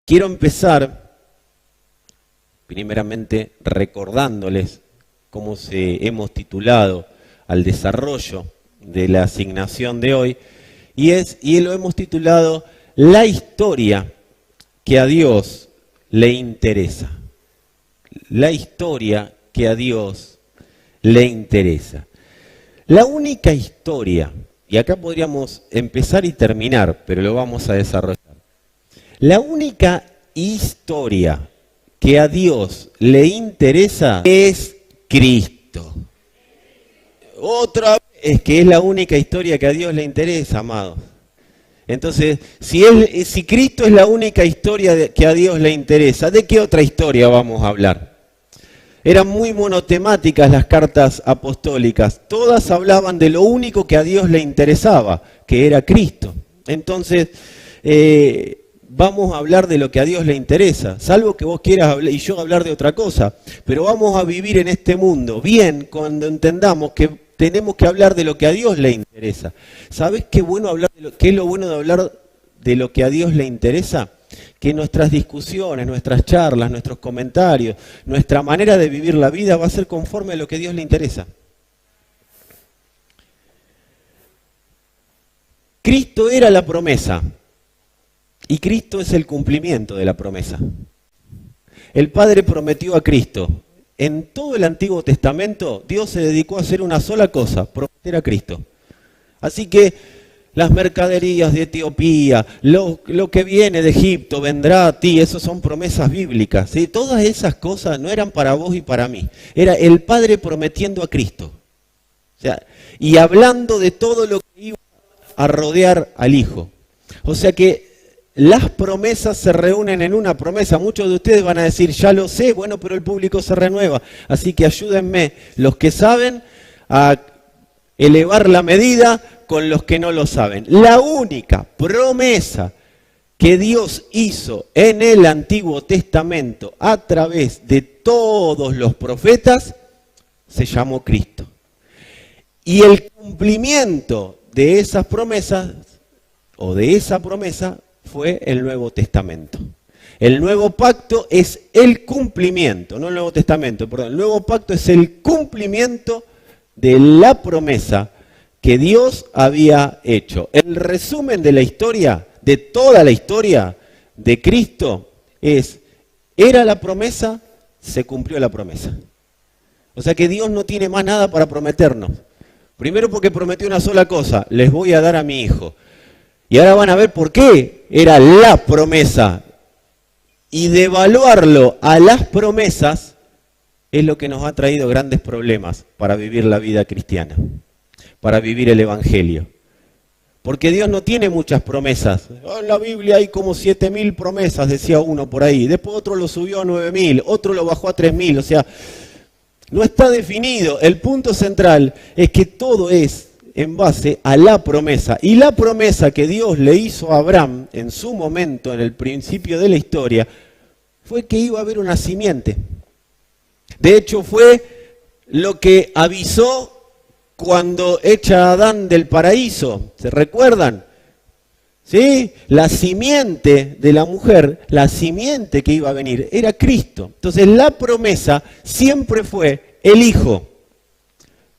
Quiero empezar, primeramente, recordándoles cómo hemos titulado al desarrollo de la asignación de hoy, y lo hemos titulado La historia que a Dios le interesa. La historia que a Dios le interesa. La única historia, y acá podríamos empezar y terminar, pero lo vamos a desarrollar. La única historia que a Dios le interesa es Cristo. Otra vez, es que es la única historia que a Dios le interesa, amados. Entonces, si Cristo es la única historia que a Dios le interesa, ¿de qué otra historia vamos a hablar? Eran muy monotemáticas las cartas apostólicas. Todas hablaban de lo único que a Dios le interesaba, que era Cristo. Entonces, vamos a hablar de lo que a Dios le interesa, salvo que vos quieras hablar, y yo hablar de otra cosa. Pero vamos a vivir en este mundo bien cuando entendamos que tenemos que hablar de lo que a Dios le interesa. ¿Sabés qué es lo bueno de hablar de lo que a Dios le interesa? Que nuestras discusiones, nuestras charlas, nuestros comentarios, nuestra manera de vivir la vida va a ser conforme a lo que a Dios le interesa. Cristo era la promesa y Cristo es el cumplimiento de la promesa. El Padre prometió a Cristo. En todo el Antiguo Testamento, Dios se dedicó a hacer una sola cosa, prometer a Cristo. Así que las mercaderías de Etiopía, lo que viene de Egipto, vendrá a ti, esas son promesas bíblicas. ¿Sí? Todas esas cosas no eran para vos y para mí. Era el Padre prometiendo a Cristo. O sea, y hablando de todo lo que iba a rodear al Hijo. O sea que las promesas se reúnen en una promesa. Muchos de ustedes van a decir, ya lo sé, bueno, pero el público se renueva. Así que ayúdenme, los que saben, a elevar la medida con los que no lo saben. La única promesa que Dios hizo en el Antiguo Testamento a través de todos los profetas se llamó Cristo. Y el cumplimiento de esas promesas, o de esa promesa, fue el Nuevo Testamento. El Nuevo Pacto es el cumplimiento, no el Nuevo Testamento, perdón. El Nuevo Pacto es el cumplimiento de la promesa que Dios había hecho. El resumen de la historia, de toda la historia de Cristo, era la promesa, se cumplió la promesa. O sea que Dios no tiene más nada para prometernos. Primero porque prometió una sola cosa, les voy a dar a mi hijo. Y ahora van a ver por qué era la promesa. Y devaluarlo a las promesas es lo que nos ha traído grandes problemas para vivir la vida cristiana, para vivir el Evangelio. Porque Dios no tiene muchas promesas. En la Biblia hay como 7.000 promesas, decía uno por ahí. Después otro lo subió a 9.000, otro lo bajó a 3.000. O sea, no está definido. El punto central es que todo es en base a la promesa. Y la promesa que Dios le hizo a Abraham en su momento, en el principio de la historia, fue que iba a haber una simiente. De hecho, fue lo que avisó cuando echa a Adán del paraíso. ¿Se recuerdan? ¿Sí? La simiente de la mujer, la simiente que iba a venir, era Cristo. Entonces la promesa siempre fue el hijo,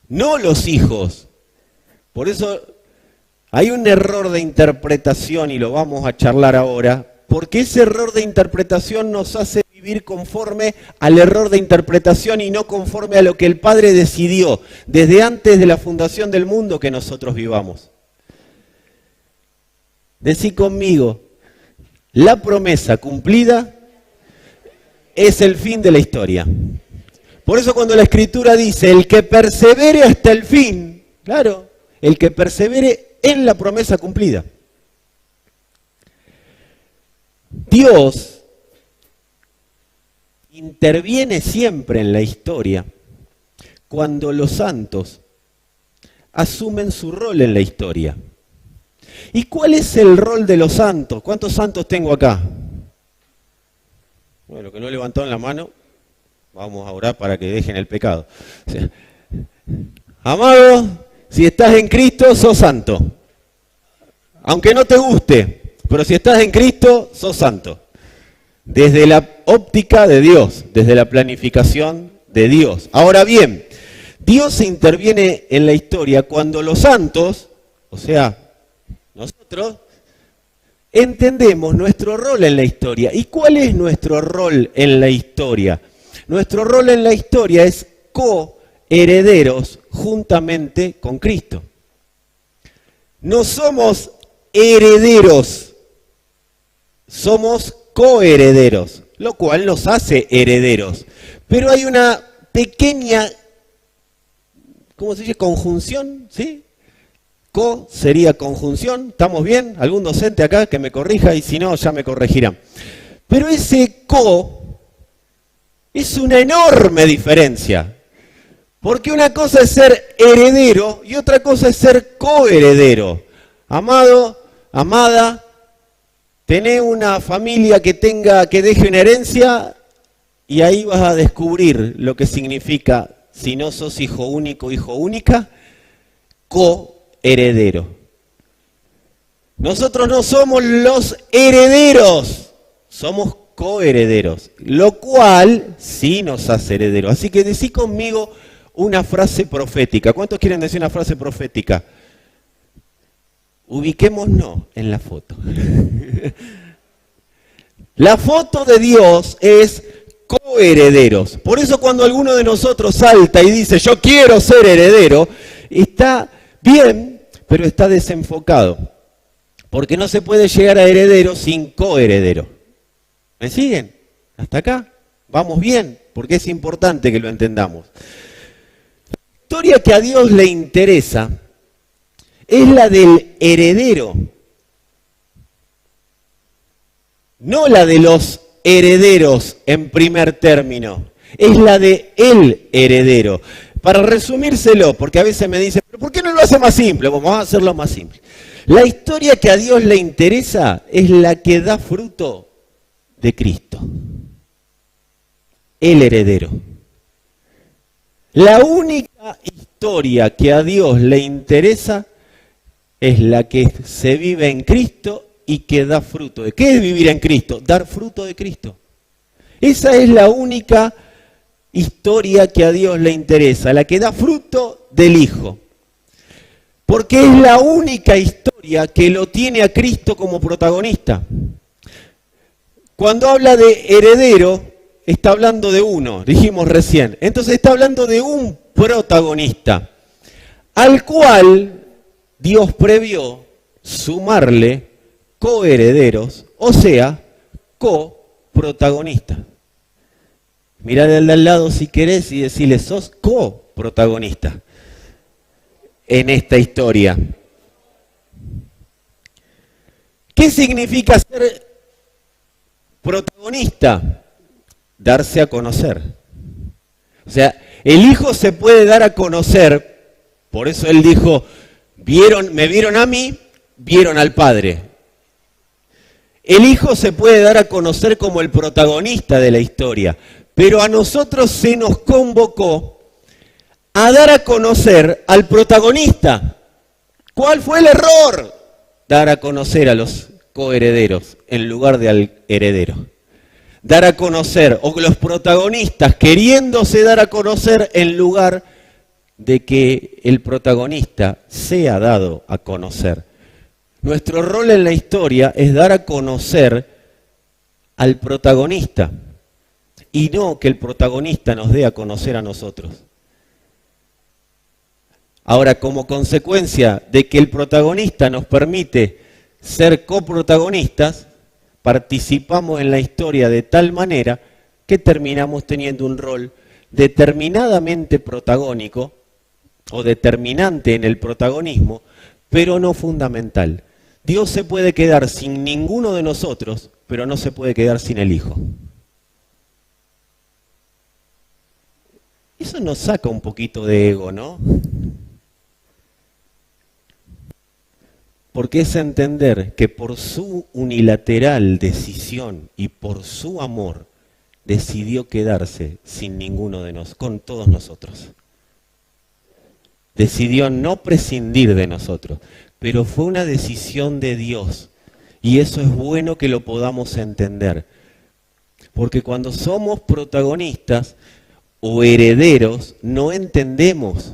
no los hijos. Por eso hay un error de interpretación y lo vamos a charlar ahora, porque ese error de interpretación nos hace vivir conforme al error de interpretación y no conforme a lo que el Padre decidió desde antes de la fundación del mundo que nosotros vivamos. Decí conmigo, la promesa cumplida es el fin de la historia. Por eso cuando la Escritura dice, el que persevere hasta el fin, claro, el que persevere en la promesa cumplida. Dios interviene siempre en la historia cuando los santos asumen su rol en la historia. ¿Y cuál es el rol de los santos? ¿Cuántos santos tengo acá? Bueno, los que no levantaron la mano, vamos a orar para que dejen el pecado. O sea, amados, si estás en Cristo, sos santo. Aunque no te guste, pero si estás en Cristo, sos santo. desde la óptica de Dios, desde la planificación de Dios. Ahora bien, Dios interviene en la historia cuando los santos, o sea, nosotros, entendemos nuestro rol en la historia. ¿Y cuál es nuestro rol en la historia? Nuestro rol en la historia es coherederos juntamente con Cristo. No somos herederos, somos coherederos, lo cual nos hace herederos. Pero hay una pequeña, ¿cómo se dice? Conjunción, ¿sí? Co sería conjunción, ¿estamos bien? ¿Algún docente acá que me corrija? Y si no, ya me corregirán. Pero ese co es una enorme diferencia. Porque una cosa es ser heredero y otra cosa es ser coheredero. Amado, amada, tenés una familia que deje una herencia y ahí vas a descubrir lo que significa, si no sos hijo único, hijo única, coheredero. Nosotros no somos los herederos, somos coherederos, lo cual sí nos hace herederos. Así que decí conmigo una frase profética. ¿Cuántos quieren decir una frase profética? Ubiquémonos en la foto. La foto de Dios es coherederos. Por eso cuando alguno de nosotros salta y dice, yo quiero ser heredero, está bien, pero está desenfocado. Porque no se puede llegar a heredero sin coheredero. ¿Me siguen? ¿Hasta acá? Vamos bien, porque es importante que lo entendamos. La historia que a Dios le interesa es la del heredero, no la de los herederos en primer término, es la de el heredero. Para resumírselo, porque a veces me dicen, ¿pero por qué no lo hace más simple? Vamos a hacerlo más simple. La historia que a Dios le interesa es la que da fruto de Cristo, el heredero. La única historia que a Dios le interesa es la que se vive en Cristo y que da fruto. ¿De qué es vivir en Cristo? Dar fruto de Cristo. Esa es la única historia que a Dios le interesa, la que da fruto del Hijo. Porque es la única historia que lo tiene a Cristo como protagonista. Cuando habla de heredero, está hablando de uno, dijimos recién. Entonces está hablando de un protagonista, al cual Dios previó sumarle coherederos, o sea, coprotagonista. Mirale al de al lado si querés y decirle, sos coprotagonista en esta historia. ¿Qué significa ser protagonista? Darse a conocer. O sea, el Hijo se puede dar a conocer, por eso Él dijo, me vieron a mí, vieron al Padre. El Hijo se puede dar a conocer como el protagonista de la historia, pero a nosotros se nos convocó a dar a conocer al protagonista. ¿Cuál fue el error? Dar a conocer a los coherederos en lugar de al heredero. Dar a conocer, o los protagonistas queriéndose dar a conocer en lugar de que el protagonista sea dado a conocer. Nuestro rol en la historia es dar a conocer al protagonista y no que el protagonista nos dé a conocer a nosotros. Ahora, como consecuencia de que el protagonista nos permite ser coprotagonistas, participamos en la historia de tal manera que terminamos teniendo un rol determinadamente protagónico o determinante en el protagonismo, pero no fundamental. Dios se puede quedar sin ninguno de nosotros, pero no se puede quedar sin el Hijo. Eso nos saca un poquito de ego, ¿no? Porque es entender que por su unilateral decisión y por su amor decidió quedarse sin ninguno de nosotros, con todos nosotros. Decidió no prescindir de nosotros, pero fue una decisión de Dios y eso es bueno que lo podamos entender. Porque cuando somos protagonistas o herederos, no entendemos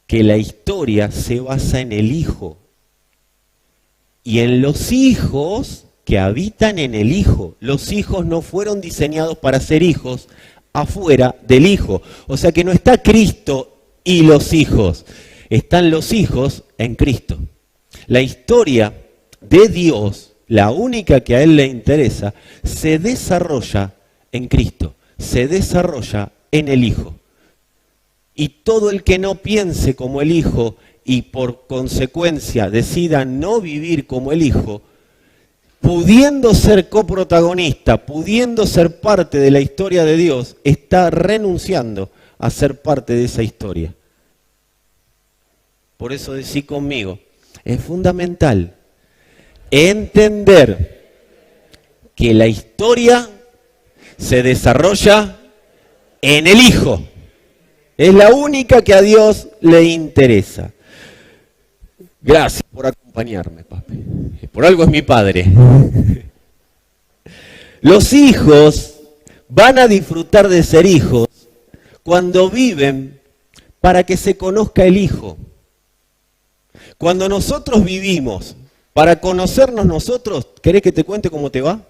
que la historia se basa en el Hijo y en los hijos que habitan en el Hijo. Los hijos no fueron diseñados para ser hijos afuera del Hijo. O sea que no está Cristo y los hijos, están los hijos en Cristo. La historia de Dios, la única que a Él le interesa, se desarrolla en Cristo, se desarrolla en el Hijo. Y todo el que no piense como el Hijo y por consecuencia decida no vivir como el Hijo, pudiendo ser coprotagonista, pudiendo ser parte de la historia de Dios, está renunciando a ser parte de esa historia. Por eso decí conmigo, es fundamental entender que la historia se desarrolla en el Hijo. Es la única que a Dios le interesa. Gracias por acompañarme, papi. Por algo es mi padre. Los hijos van a disfrutar de ser hijos cuando viven para que se conozca el Hijo. Cuando nosotros vivimos para conocernos nosotros, ¿querés que te cuente cómo te va?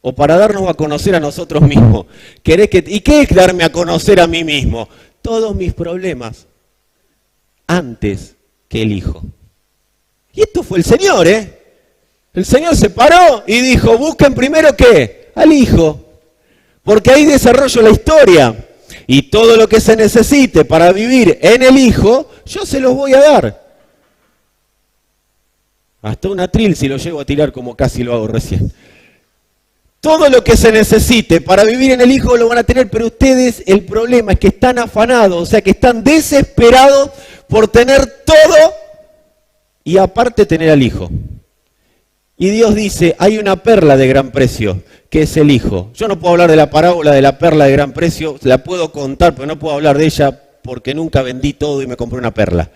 O para darnos a conocer a nosotros mismos. ¿Y qué es darme a conocer a mí mismo? Todos mis problemas antes que el Hijo. Y esto fue el Señor, ¿eh? El Señor se paró y dijo, busquen primero ¿qué? Al Hijo. Porque ahí desarrollo la historia. Y todo lo que se necesite para vivir en el Hijo, yo se los voy a dar. Hasta un atril si lo llego a tirar como casi lo hago recién. Todo lo que se necesite para vivir en el Hijo lo van a tener, pero ustedes, el problema es que están afanados, o sea que están desesperados por tener todo y aparte tener al Hijo. Y Dios dice, hay una perla de gran precio, que es el Hijo. Yo no puedo hablar de la parábola de la perla de gran precio, la puedo contar, pero no puedo hablar de ella porque nunca vendí todo y me compré una perla.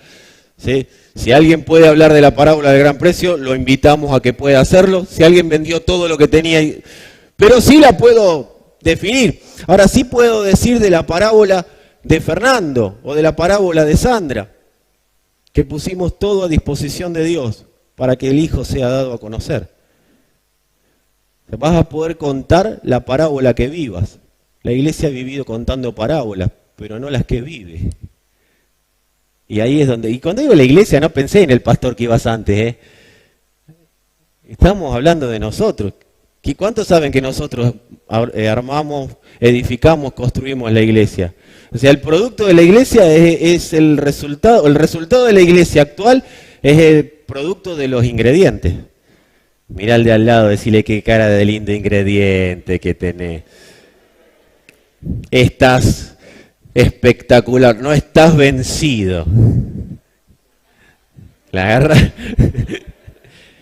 ¿Sí? Si alguien puede hablar de la parábola de gran precio, lo invitamos a que pueda hacerlo. Si alguien vendió todo lo que tenía, pero sí la puedo definir. Ahora sí puedo decir de la parábola de Fernando o de la parábola de Sandra, que pusimos todo a disposición de Dios para que el Hijo sea dado a conocer. Vas a poder contar la parábola que vivas. La iglesia ha vivido contando parábolas, pero no las que vive. Y ahí es donde... Y cuando digo la iglesia no pensé en el pastor que ibas antes, ¿eh? Estamos hablando de nosotros. ¿Cuántos saben que nosotros armamos, edificamos, construimos la iglesia? O sea, el producto de la iglesia es el resultado de la iglesia actual es el producto de los ingredientes. Mirá al de al lado, decirle qué cara de lindo ingrediente que tenés. Estás espectacular, no estás vencido. La agarra.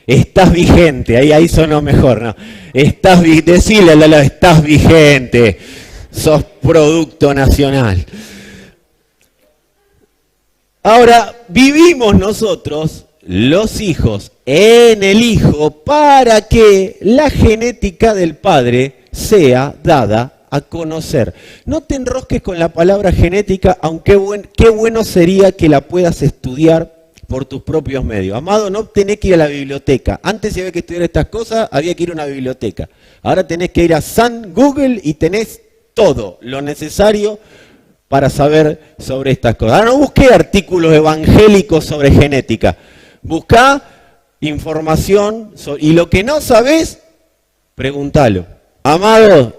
Estás vigente, ahí sonó mejor, ¿no? Decile al lado, estás vigente, sos producto nacional. Ahora, vivimos nosotros, los hijos, en el Hijo, para que la genética del Padre sea dada a conocer. No te enrosques con la palabra genética, aunque qué bueno sería que la puedas estudiar por tus propios medios. Amado, no tenés que ir a la biblioteca. Antes si había que estudiar estas cosas, había que ir a una biblioteca. Ahora tenés que ir a San Google y tenés todo lo necesario para saber sobre estas cosas. Ahora no busqué artículos evangélicos sobre genética. Buscá información y lo que no sabés, preguntalo. Amado,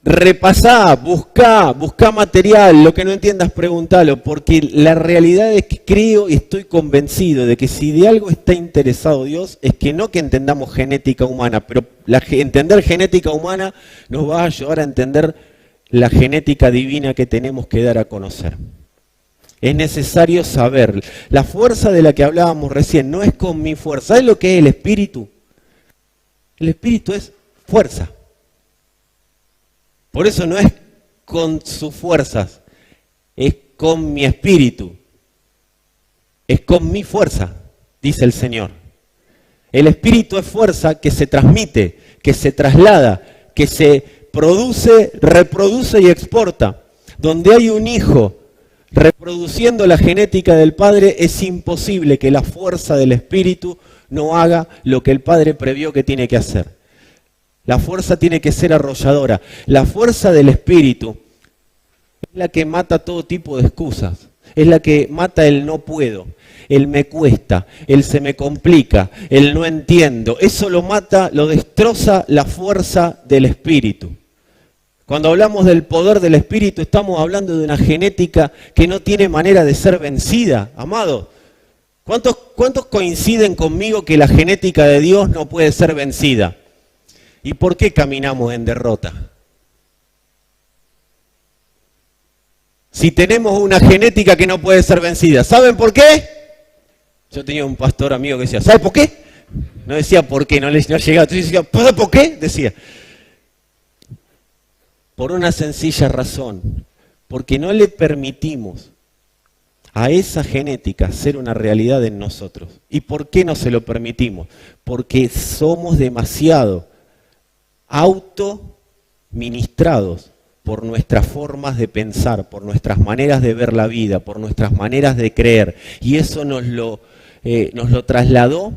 repasá, buscá material, lo que no entiendas, preguntalo, porque la realidad es que creo y estoy convencido de que si de algo está interesado Dios, es que no que entendamos genética humana, pero entender genética humana nos va a ayudar a entender la genética divina que tenemos que dar a conocer. Es necesario saber. La fuerza de la que hablábamos recién no es con mi fuerza. ¿Sabes lo que es el espíritu? El espíritu es fuerza. Por eso no es con sus fuerzas, es con mi espíritu. Es con mi fuerza, dice el Señor. El espíritu es fuerza que se transmite, que se traslada, que se produce, reproduce y exporta. Donde hay un hijo reproduciendo la genética del padre, es imposible que la fuerza del espíritu no haga lo que el padre previó que tiene que hacer. La fuerza tiene que ser arrolladora. La fuerza del espíritu es la que mata todo tipo de excusas. Es la que mata el no puedo, el me cuesta, el se me complica, el no entiendo. Eso lo mata, lo destroza la fuerza del espíritu. Cuando hablamos del poder del espíritu, estamos hablando de una genética que no tiene manera de ser vencida. Amado, ¿cuántos coinciden conmigo que la genética de Dios no puede ser vencida? ¿Y por qué caminamos en derrota? Si tenemos una genética que no puede ser vencida, ¿saben por qué? Yo tenía un pastor amigo que decía, ¿sabe por qué? No decía por qué, no llegaba, entonces decía, ¿sabe por qué? Decía, por una sencilla razón, porque no le permitimos a esa genética ser una realidad en nosotros. ¿Y por qué no se lo permitimos? Porque somos demasiado autoministrados por nuestras formas de pensar, por nuestras maneras de ver la vida, por nuestras maneras de creer. Y eso nos lo trasladó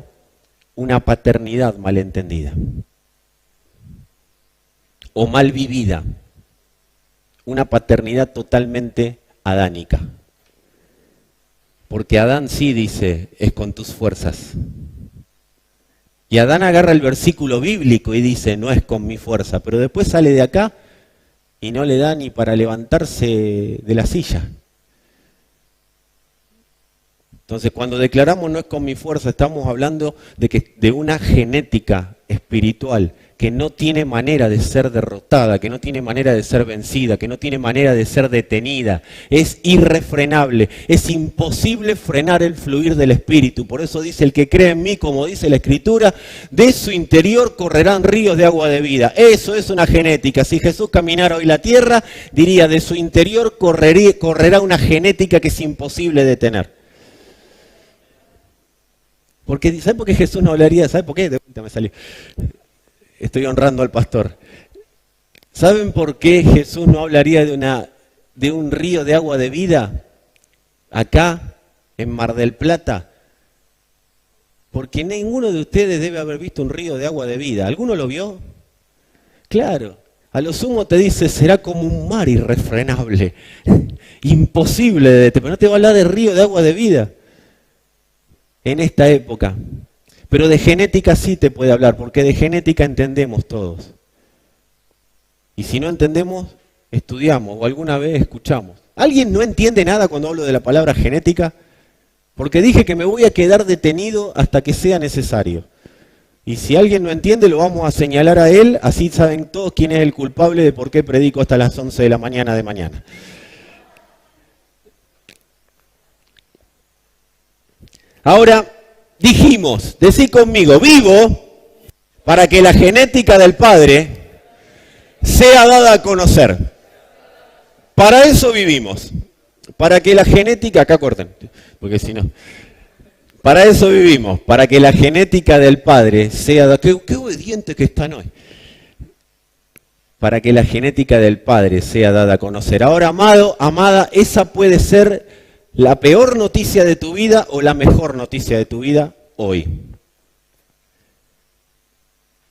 una paternidad malentendida o mal vivida, una paternidad totalmente adánica. Porque Adán sí dice, es con tus fuerzas. Y Adán agarra el versículo bíblico y dice, no es con mi fuerza, pero después sale de acá y no le da ni para levantarse de la silla. Entonces, cuando declaramos no es con mi fuerza, estamos hablando de una genética espiritual que no tiene manera de ser derrotada, que no tiene manera de ser vencida, que no tiene manera de ser detenida. Es irrefrenable, es imposible frenar el fluir del Espíritu. Por eso dice, el que cree en mí, como dice la Escritura, de su interior correrán ríos de agua de vida. Eso es una genética. Si Jesús caminara hoy la tierra, diría, de su interior correrá una genética que es imposible detener. Porque, ¿sabe por qué Jesús no hablaría? ¿Sabe por qué? De vuelta me salió. Estoy honrando al pastor. ¿Saben por qué Jesús no hablaría de un río de agua de vida acá, en Mar del Plata? Porque ninguno de ustedes debe haber visto un río de agua de vida. ¿Alguno lo vio? Claro. A lo sumo te dice, será como un mar irrefrenable. Imposible de detener. Pero no te va a hablar de río de agua de vida en esta época. Pero de genética sí te puede hablar, porque de genética entendemos todos. Y si no entendemos, estudiamos o alguna vez escuchamos. ¿Alguien no entiende nada cuando hablo de la palabra genética? Porque dije que me voy a quedar detenido hasta que sea necesario. Y si alguien no entiende, lo vamos a señalar a él, así saben todos quién es el culpable de por qué predico hasta las 11 de la mañana de mañana. Ahora, dijimos, decí conmigo, vivo para que la genética del Padre sea dada a conocer. Para eso vivimos. Para que la genética, acá corten, porque si no. Para eso vivimos, para que la genética del Padre sea dada. Qué obedientes que están hoy. Para que la genética del Padre sea dada a conocer. Ahora, amado, amada, esa puede ser la peor noticia de tu vida o la mejor noticia de tu vida hoy.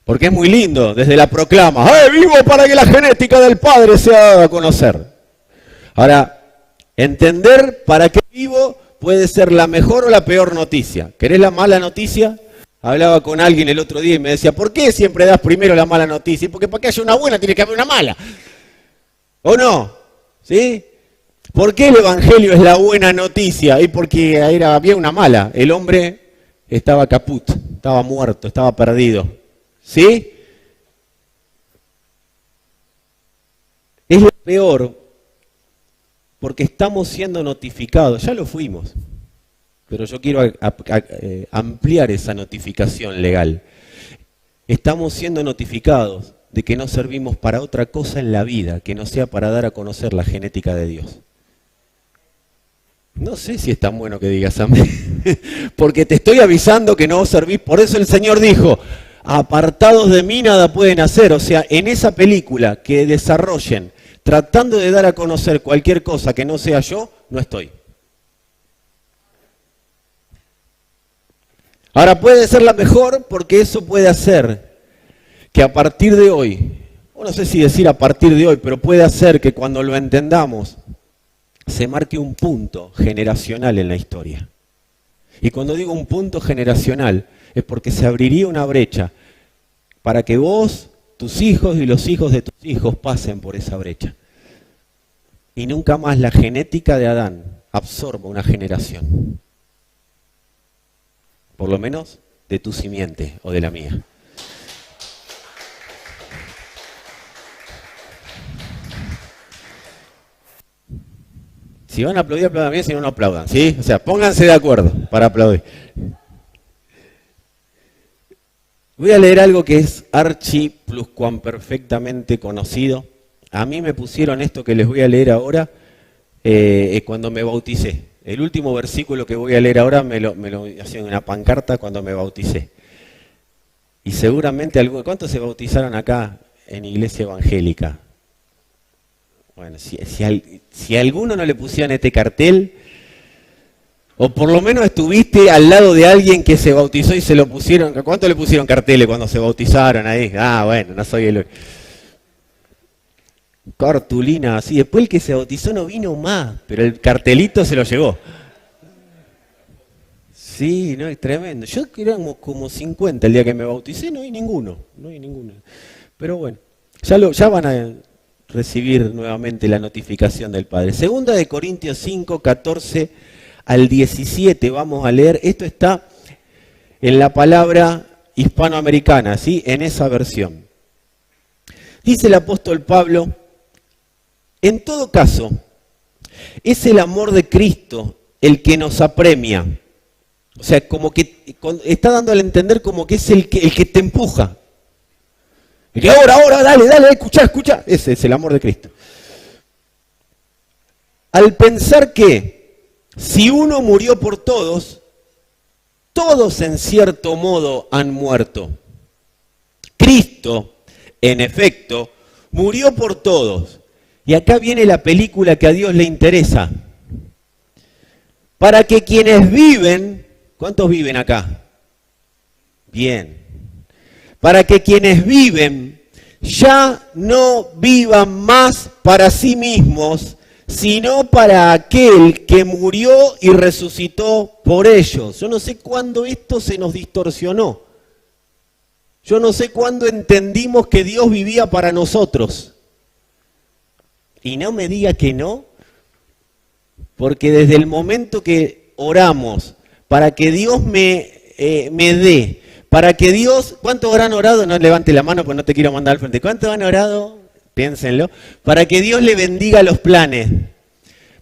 Porque es muy lindo, desde la proclama, ¡ay, vivo para que la genética del Padre sea dada a conocer! Ahora, entender para qué vivo puede ser la mejor o la peor noticia. ¿Querés la mala noticia? Hablaba con alguien el otro día y me decía, ¿por qué siempre das primero la mala noticia? Porque para que haya una buena tiene que haber una mala. ¿O no? ¿Sí? ¿Por qué el Evangelio es la buena noticia? Y porque había una mala. El hombre estaba caput, estaba muerto, estaba perdido. ¿Sí? Es lo peor porque estamos siendo notificados. Ya lo fuimos. Pero yo quiero ampliar esa notificación legal. Estamos siendo notificados de que no servimos para otra cosa en la vida que no sea para dar a conocer la genética de Dios. No sé si es tan bueno que digas amén, porque te estoy avisando que no servís. Por eso el Señor dijo, apartados de mí nada pueden hacer. O sea, en esa película que desarrollen tratando de dar a conocer cualquier cosa que no sea yo, no estoy. Ahora puede ser la mejor porque eso puede hacer que a partir de hoy, o no sé si decir a partir de hoy, pero puede hacer que cuando lo entendamos se marque un punto generacional en la historia. Y cuando digo un punto generacional es porque se abriría una brecha para que vos, tus hijos y los hijos de tus hijos pasen por esa brecha. Y nunca más la genética de Adán absorba una generación. Por lo menos de tu simiente o de la mía. Si van a aplaudir, aplaudan bien, si no, no aplaudan, ¿sí? O sea, pónganse de acuerdo para aplaudir. Voy a leer algo que es archipluscuamperfectamente conocido. A mí me pusieron esto que les voy a leer ahora cuando me bauticé. El último versículo que voy a leer ahora me lo hacían en una pancarta cuando me bauticé. Y seguramente, ¿cuántos se bautizaron acá en iglesia evangélica? Bueno, si a alguno no le pusieron este cartel, o por lo menos estuviste al lado de alguien que se bautizó y se lo pusieron. ¿Cuánto le pusieron carteles cuando se bautizaron ahí? Ah, bueno, no soy el... Cartulina así. Después el que se bautizó no vino más, pero el cartelito se lo llevó. Sí, no, es tremendo. Yo éramos como 50 el día que me bauticé, no hay ninguno. Pero bueno, ya van a recibir nuevamente la notificación del Padre. Segunda de Corintios 5, 14 al 17, vamos a leer. Esto está en la palabra hispanoamericana, ¿sí? En esa versión. Dice el apóstol Pablo: en todo caso, es el amor de Cristo el que nos apremia. O sea, como que está dando a entender como que es el que te empuja. El que ahora, dale, escucha. Ese es el amor de Cristo. Al pensar que si uno murió por todos, todos en cierto modo han muerto. Cristo, en efecto, murió por todos. Y acá viene la película que a Dios le interesa. Para que quienes viven, ¿cuántos viven acá? Bien. Para que quienes viven ya no vivan más para sí mismos, sino para aquel que murió y resucitó por ellos. Yo no sé cuándo esto se nos distorsionó. Yo no sé cuándo entendimos que Dios vivía para nosotros. Y no me diga que no, porque desde el momento que oramos para que Dios me dé, para que Dios, ¿cuántos habrán orado? No levante la mano porque no te quiero mandar al frente. ¿Cuántos han orado? Piénsenlo. Para que Dios le bendiga los planes,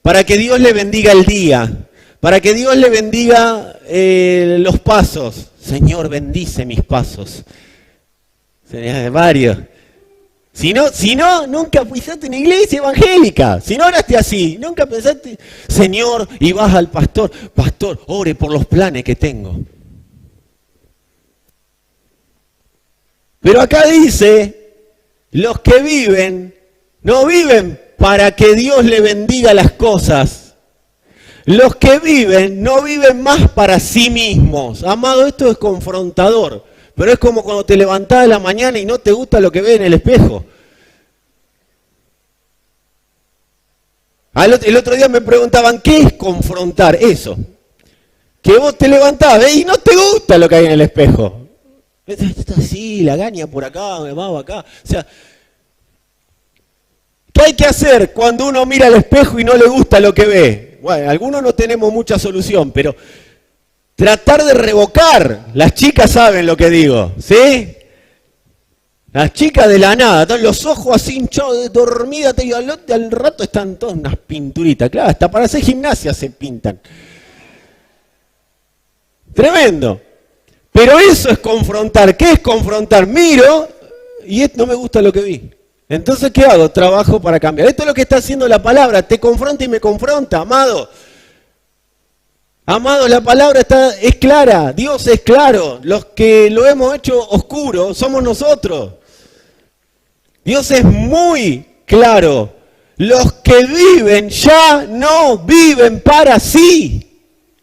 para que Dios le bendiga el día, para que Dios le bendiga los pasos. Señor, bendice mis pasos. Varios. Si no, nunca pisaste una iglesia evangélica. Si no oraste así, nunca pensaste, Señor, y vas al pastor, ore por los planes que tengo. Pero acá dice, los que viven, no viven para que Dios le bendiga las cosas. Los que viven, no viven más para sí mismos. Amado, esto es confrontador. Pero es como cuando te levantás a la mañana y no te gusta lo que ves en el espejo. El otro día me preguntaban, ¿qué es confrontar? Eso. Que vos te levantás y no te gusta lo que hay en el espejo. Está así, la gaña por acá, me va acá. O sea, ¿qué hay que hacer cuando uno mira al espejo y no le gusta lo que ve? Bueno, algunos no tenemos mucha solución, pero tratar de revocar. Las chicas saben lo que digo, ¿sí? Las chicas de la nada, están los ojos así hinchados, dormidas, y al rato están todas unas pinturitas. Claro, hasta para hacer gimnasia se pintan. Tremendo. Pero eso es confrontar. ¿Qué es confrontar? Miro y no me gusta lo que vi. Entonces, ¿qué hago? Trabajo para cambiar. Esto es lo que está haciendo la palabra. Te confronta y me confronta, amado. Amado, la palabra es clara, Dios es claro, los que lo hemos hecho oscuro somos nosotros. Dios es muy claro, los que viven ya no viven para sí.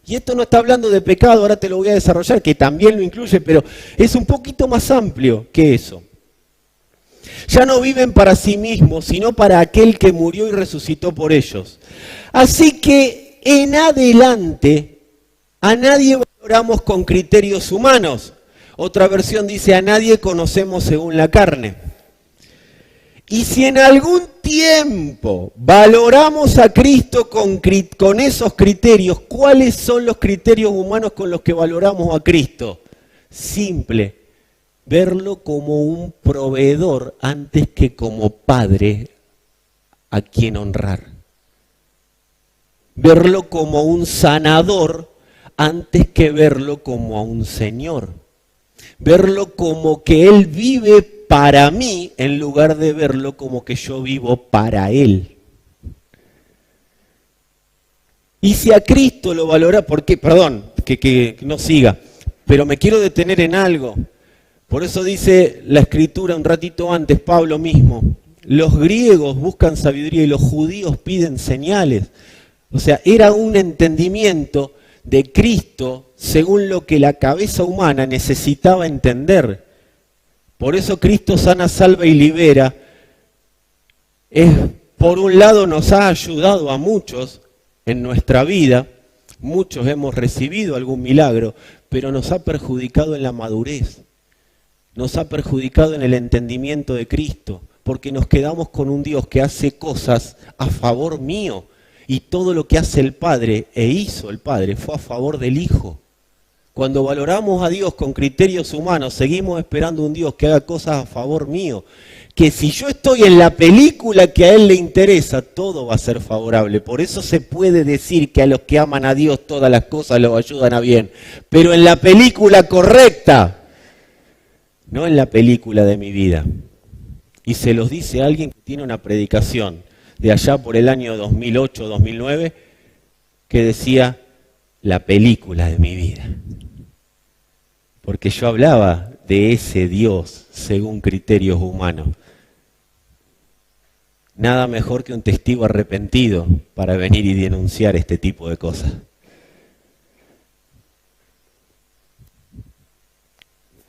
Y esto no está hablando de pecado, ahora te lo voy a desarrollar, que también lo incluye, pero es un poquito más amplio que eso. Ya no viven para sí mismos, sino para aquel que murió y resucitó por ellos. Así que en adelante a nadie valoramos con criterios humanos. Otra versión dice, a nadie conocemos según la carne. Y si en algún tiempo valoramos a Cristo con esos criterios, ¿cuáles son los criterios humanos con los que valoramos a Cristo? Simple, verlo como un proveedor antes que como padre a quien honrar. Verlo como un sanador antes que verlo como a un Señor. Verlo como que Él vive para mí en lugar de verlo como que yo vivo para Él. Y si a Cristo lo valora, porque, perdón, que no siga, pero me quiero detener en algo. Por eso dice la Escritura un ratito antes, Pablo mismo, los griegos buscan sabiduría y los judíos piden señales. O sea, era un entendimiento de Cristo según lo que la cabeza humana necesitaba entender. Por eso Cristo sana, salva y libera. Por un lado nos ha ayudado a muchos en nuestra vida, muchos hemos recibido algún milagro, pero nos ha perjudicado en la madurez, nos ha perjudicado en el entendimiento de Cristo, porque nos quedamos con un Dios que hace cosas a favor mío, y todo lo que hace el Padre e hizo el Padre fue a favor del Hijo. Cuando valoramos a Dios con criterios humanos, seguimos esperando un Dios que haga cosas a favor mío. Que si yo estoy en la película que a Él le interesa, todo va a ser favorable. Por eso se puede decir que a los que aman a Dios todas las cosas los ayudan a bien. Pero en la película correcta, no en la película de mi vida. Y se los dice alguien que tiene una predicación de allá por el año 2008-2009 que decía la película de mi vida. Porque yo hablaba de ese Dios según criterios humanos. Nada mejor que un testigo arrepentido para venir y denunciar este tipo de cosas.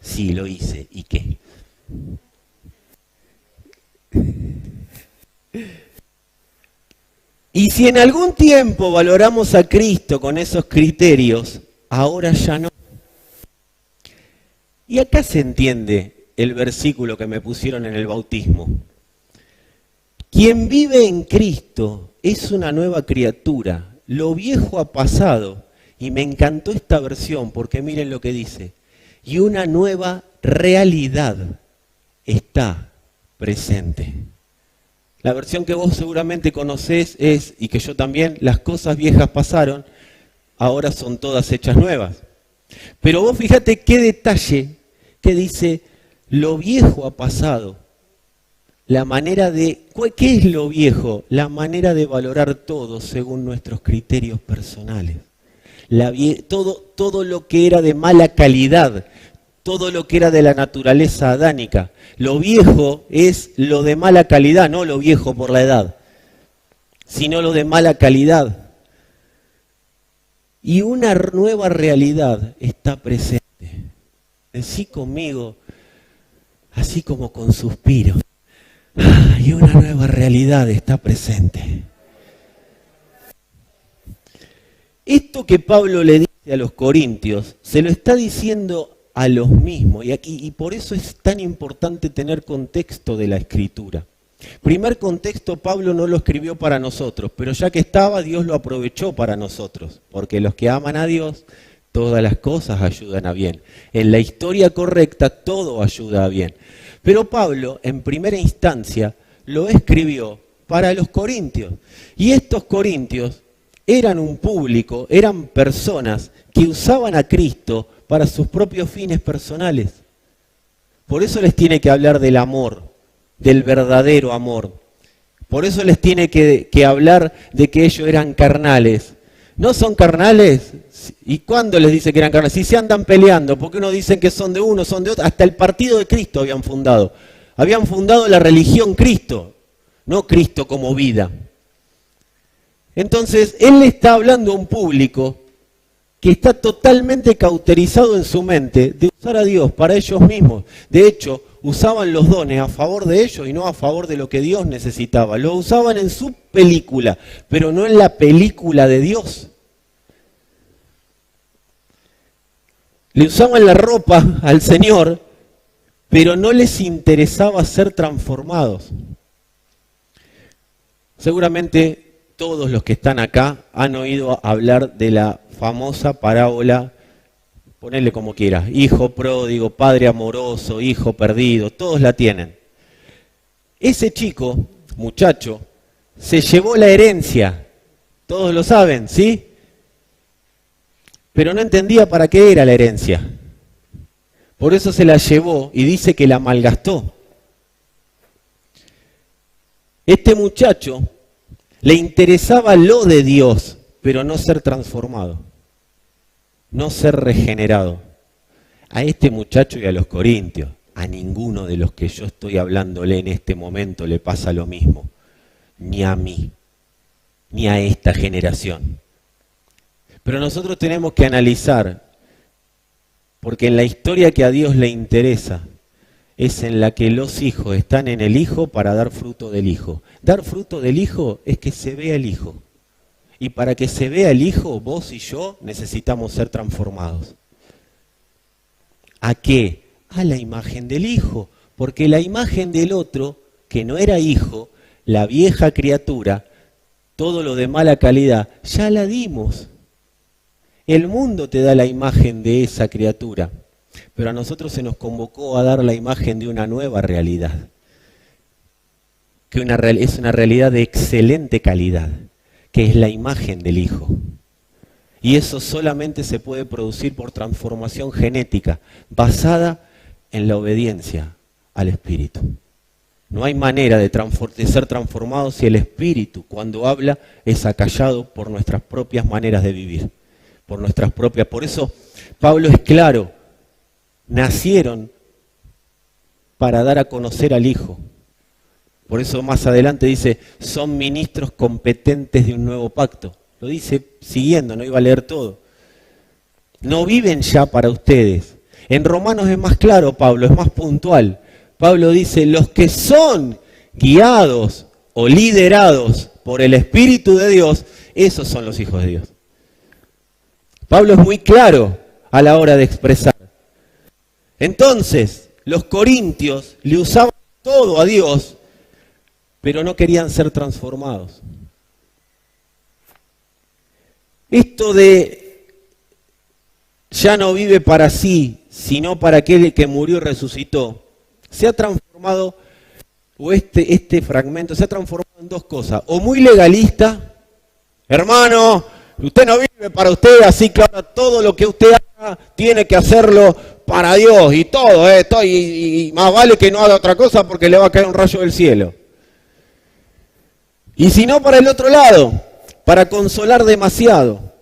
Sí, lo hice. ¿Y qué? Y si en algún tiempo valoramos a Cristo con esos criterios, ahora ya no. Y acá se entiende el versículo que me pusieron en el bautismo. Quien vive en Cristo es una nueva criatura. Lo viejo ha pasado. Y me encantó esta versión porque miren lo que dice. Y una nueva realidad está presente. La versión que vos seguramente conocés es, y que yo también, las cosas viejas pasaron, ahora son todas hechas nuevas. Pero vos fíjate qué detalle que dice, lo viejo ha pasado. La manera de, ¿qué es lo viejo? La manera de valorar todo según nuestros criterios personales. Todo lo que era de mala calidad, todo lo que era de la naturaleza adánica. Lo viejo es lo de mala calidad, no lo viejo por la edad, sino lo de mala calidad. Y una nueva realidad está presente. Decí conmigo, así como con suspiro. Y una nueva realidad está presente. Esto que Pablo le dice a los corintios, se lo está diciendo a los mismos, y por eso es tan importante tener contexto de la Escritura. Primer contexto, Pablo no lo escribió para nosotros, pero ya que estaba, Dios lo aprovechó para nosotros, porque los que aman a Dios, todas las cosas ayudan a bien. En la historia correcta, todo ayuda a bien. Pero Pablo, en primera instancia, lo escribió para los corintios. Y estos corintios eran un público, eran personas que usaban a Cristo para sus propios fines personales. Por eso les tiene que hablar del amor, del verdadero amor. Por eso les tiene que hablar de que ellos eran carnales. ¿No son carnales ¿Y cuándo les dice que eran carnales? Si se andan peleando, ¿por qué no dicen que son de uno, son de otro? Hasta el partido de Cristo habían fundado. Habían fundado la religión Cristo, no Cristo como vida. Entonces, él le está hablando a un público que está totalmente cauterizado en su mente de usar a Dios para ellos mismos. De hecho, usaban los dones a favor de ellos y no a favor de lo que Dios necesitaba. Lo usaban en su película, pero no en la película de Dios. Le usaban la ropa al Señor, pero no les interesaba ser transformados. Seguramente todos los que están acá han oído hablar de la famosa parábola, ponele como quieras, hijo pródigo, padre amoroso, hijo perdido, todos la tienen. Ese chico, muchacho, se llevó la herencia, todos lo saben, ¿sí? Pero no entendía para qué era la herencia. Por eso se la llevó y dice que la malgastó. Este muchacho le interesaba lo de Dios, pero no ser transformado, no ser regenerado. A este muchacho y a los corintios, a ninguno de los que yo estoy hablándole en este momento le pasa lo mismo, ni a mí, ni a esta generación. Pero nosotros tenemos que analizar, porque en la historia que a Dios le interesa, es en la que los hijos están en el Hijo para dar fruto del Hijo. Dar fruto del Hijo es que se vea el Hijo. Y para que se vea el Hijo, vos y yo necesitamos ser transformados. ¿A qué? A la imagen del Hijo. Porque la imagen del otro, que no era hijo, la vieja criatura, todo lo de mala calidad, ya la dimos. El mundo te da la imagen de esa criatura, pero a nosotros se nos convocó a dar la imagen de una nueva realidad, que es una realidad de excelente calidad, que es la imagen del Hijo. Y eso solamente se puede producir por transformación genética, basada en la obediencia al Espíritu. No hay manera de ser transformado si el Espíritu, cuando habla, es acallado por nuestras propias maneras de vivir. Por eso Pablo es claro, nacieron para dar a conocer al Hijo. Por eso más adelante dice, son ministros competentes de un nuevo pacto. Lo dice siguiendo, no iba a leer todo. No viven ya para ustedes. En Romanos es más claro Pablo, es más puntual. Pablo dice, los que son guiados o liderados por el Espíritu de Dios, esos son los hijos de Dios. Pablo es muy claro a la hora de expresar. Entonces, los corintios le usaban todo a Dios, pero no querían ser transformados. Esto de ya no vive para sí, sino para aquel que murió y resucitó, se ha transformado, o este fragmento se ha transformado en dos cosas. O muy legalista, hermano, usted no vive para usted, así que ahora todo lo que usted haga tiene que hacerlo para Dios y todo, y más vale que no haga otra cosa porque le va a caer un rayo del cielo. Y si no, para el otro lado, para consolar demasiado.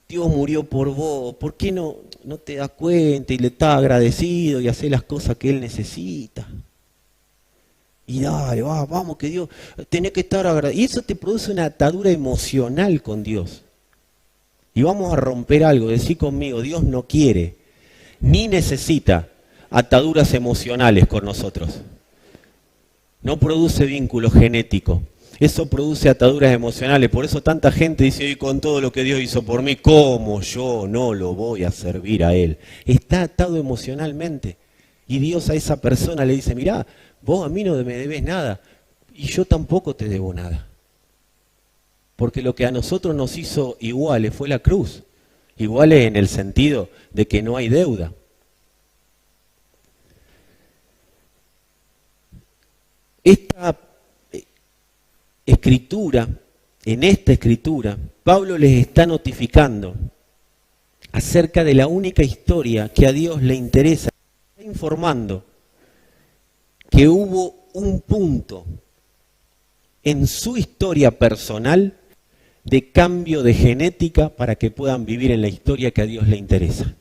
Dios murió por vos, ¿por qué no te das cuenta y le estás agradecido y haces las cosas que Él necesita? Y dale, vamos, que Dios, tenés que estar agradecido. Y eso te produce una atadura emocional con Dios. Y vamos a romper algo, decí conmigo, Dios no quiere, ni necesita ataduras emocionales con nosotros. No produce vínculo genético. Eso produce ataduras emocionales. Por eso tanta gente dice, hoy con todo lo que Dios hizo por mí, ¿cómo yo no lo voy a servir a Él? Está atado emocionalmente. Y Dios a esa persona le dice, mirá, vos a mí no me debes nada y yo tampoco te debo nada. Porque lo que a nosotros nos hizo iguales fue la cruz. Iguales en el sentido de que no hay deuda. Esta escritura, en esta escritura, Pablo les está notificando acerca de la única historia que a Dios le interesa. Está informando que hubo un punto en su historia personal de cambio de genética para que puedan vivir en la historia que a Dios le interesa.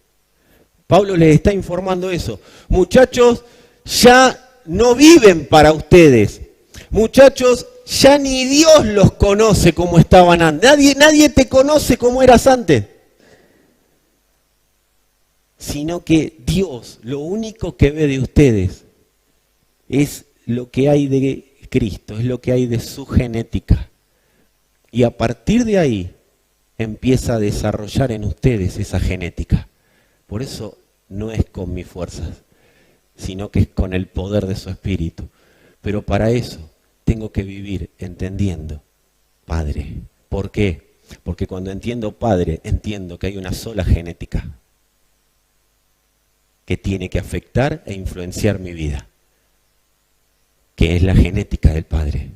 Pablo les está informando eso. Muchachos, ya no viven para ustedes. Muchachos, ya ni Dios los conoce como estaban antes. Nadie te conoce como eras antes. Sino que Dios, lo único que ve de ustedes es lo que hay de Cristo, es lo que hay de su genética. Y a partir de ahí empieza a desarrollar en ustedes esa genética. Por eso no es con mis fuerzas, sino que es con el poder de su Espíritu. Pero para eso tengo que vivir entendiendo Padre. ¿Por qué? Porque cuando entiendo Padre, entiendo que hay una sola genética que tiene que afectar e influenciar mi vida, que es la genética del Padre.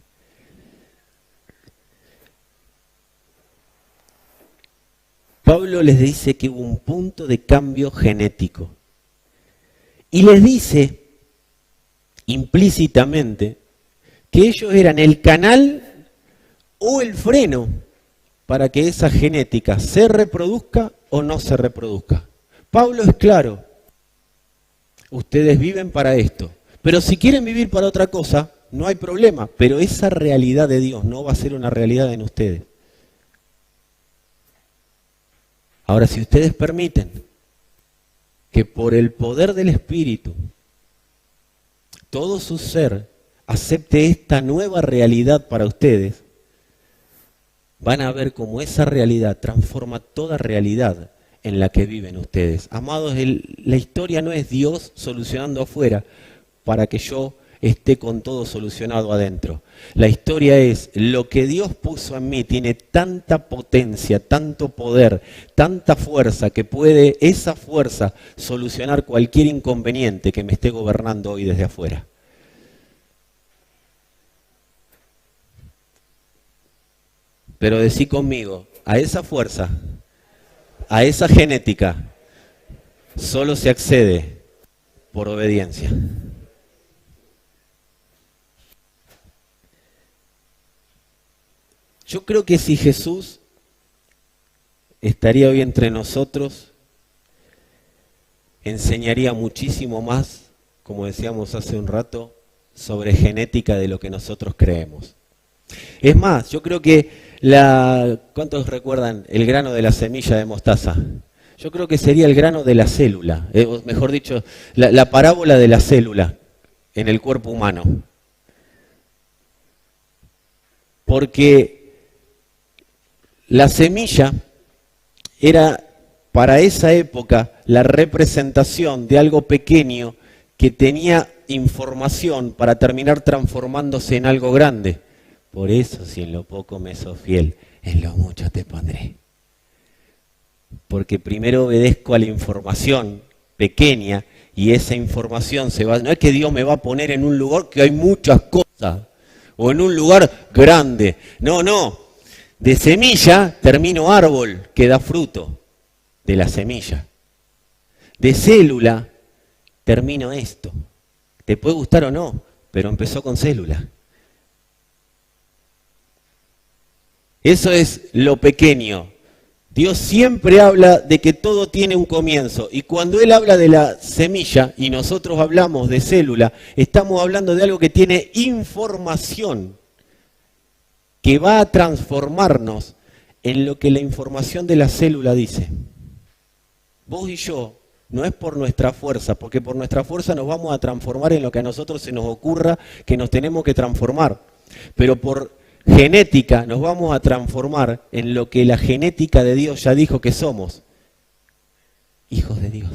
Pablo les dice que hubo un punto de cambio genético. Y les dice implícitamente que ellos eran el canal o el freno para que esa genética se reproduzca o no se reproduzca. Pablo es claro. Ustedes viven para esto. Pero si quieren vivir para otra cosa, no hay problema. Pero esa realidad de Dios no va a ser una realidad en ustedes. Ahora, si ustedes permiten que por el poder del Espíritu todo su ser acepte esta nueva realidad para ustedes, van a ver cómo esa realidad transforma toda realidad en la que viven ustedes. Amados, la historia no es Dios solucionando afuera para que yo esté con todo solucionado adentro. La historia es lo que Dios puso en mí, tiene tanta potencia, tanto poder, tanta fuerza, que puede esa fuerza solucionar cualquier inconveniente que me esté gobernando hoy desde afuera. Pero decí conmigo, a esa fuerza, a esa genética, solo se accede por obediencia. Yo creo que si Jesús estaría hoy entre nosotros, enseñaría muchísimo más, como decíamos hace un rato, sobre genética de lo que nosotros creemos. Es más, yo creo que ¿cuántos recuerdan el grano de la semilla de mostaza? Yo creo que sería el grano de la célula, o mejor dicho, la parábola de la célula en el cuerpo humano. Porque la semilla era para esa época la representación de algo pequeño que tenía información para terminar transformándose en algo grande. Por eso, si en lo poco me sos fiel, en lo mucho te pondré. Porque primero obedezco a la información pequeña y esa información se va. No es que Dios me va a poner en un lugar que hay muchas cosas o en un lugar grande. No, no. De semilla termino árbol que da fruto de la semilla. De célula termino esto. Te puede gustar o no, pero empezó con célula. Eso es lo pequeño. Dios siempre habla de que todo tiene un comienzo. Y cuando Él habla de la semilla y nosotros hablamos de célula, estamos hablando de algo que tiene información, que va a transformarnos en lo que la información de la célula dice. Vos y yo, no es por nuestra fuerza, porque por nuestra fuerza nos vamos a transformar en lo que a nosotros se nos ocurra que nos tenemos que transformar. Pero por genética nos vamos a transformar en lo que la genética de Dios ya dijo que somos. Hijos de Dios.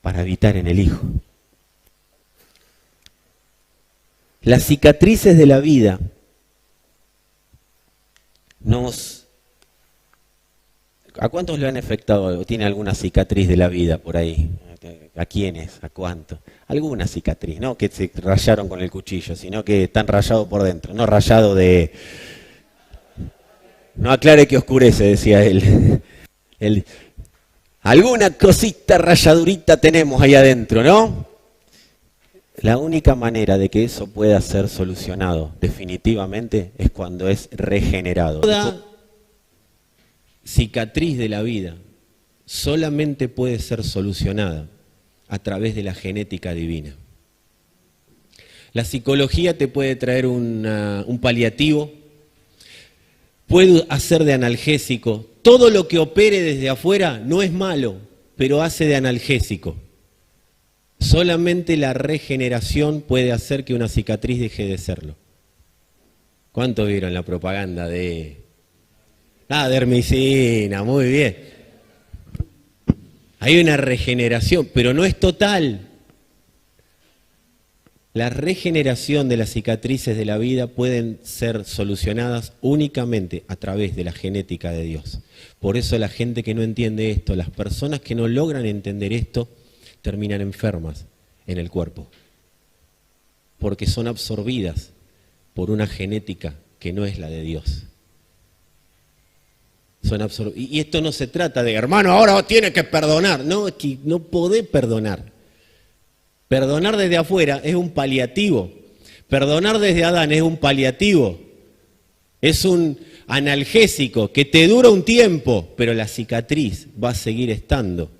Para habitar en el Hijo. Las cicatrices de la vida ¿A cuántos le han afectado? ¿Tiene alguna cicatriz de la vida por ahí? ¿A quiénes? ¿A cuántos? Alguna cicatriz, no que se rayaron con el cuchillo, sino que están rayados por dentro. No rayado de... No aclare que oscurece, decía él. Alguna cosita rayadurita tenemos ahí adentro, ¿no? La única manera de que eso pueda ser solucionado definitivamente es cuando es regenerado. Toda cicatriz de la vida solamente puede ser solucionada a través de la genética divina. La psicología te puede traer un paliativo, puede hacer de analgésico. Todo lo que opere desde afuera no es malo, pero hace de analgésico. Solamente la regeneración puede hacer que una cicatriz deje de serlo. ¿Cuántos vieron la propaganda de dermicina? Muy bien. Hay una regeneración, pero no es total. La regeneración de las cicatrices de la vida pueden ser solucionadas únicamente a través de la genética de Dios. Por eso la gente que no entiende esto, las personas que no logran entender esto, terminan enfermas en el cuerpo. Porque son absorbidas por una genética que no es la de Dios. Y esto no se trata de, hermano, ahora tiene que perdonar. No, es que no podés perdonar. Perdonar desde afuera es un paliativo. Perdonar desde Adán es un paliativo. Es un analgésico que te dura un tiempo, pero la cicatriz va a seguir estando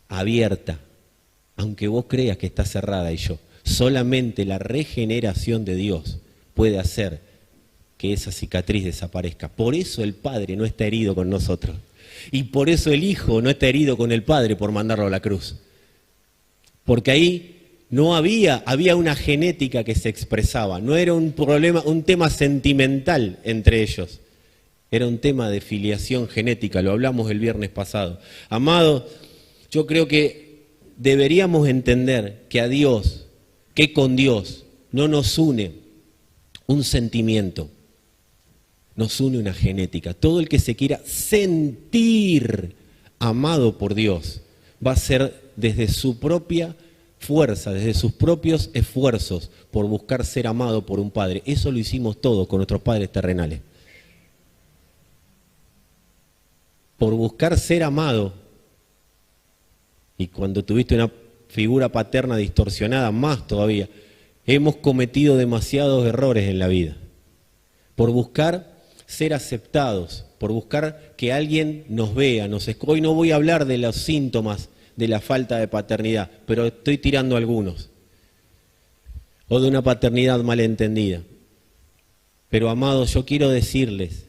abierta, aunque vos creas que está cerrada y yo. Solamente la regeneración de Dios puede hacer que esa cicatriz desaparezca. Por eso el Padre no está herido con nosotros. Y por eso el Hijo no está herido con el Padre por mandarlo a la cruz. Porque ahí no había una genética que se expresaba, no era un problema, un tema sentimental entre ellos, era un tema de filiación genética, lo hablamos el viernes pasado. Amado, yo creo que deberíamos entender que a Dios, que con Dios no nos une un sentimiento, nos une una genética. Todo el que se quiera sentir amado por Dios va a ser desde su propia fuerza, desde sus propios esfuerzos por buscar ser amado por un padre. Eso lo hicimos todos con nuestros padres terrenales. Por buscar ser amado, y cuando tuviste una figura paterna distorsionada, más todavía, hemos cometido demasiados errores en la vida. Por buscar ser aceptados, por buscar que alguien nos vea, hoy no voy a hablar de los síntomas de la falta de paternidad, pero estoy tirando algunos, o de una paternidad malentendida. Pero amados, yo quiero decirles,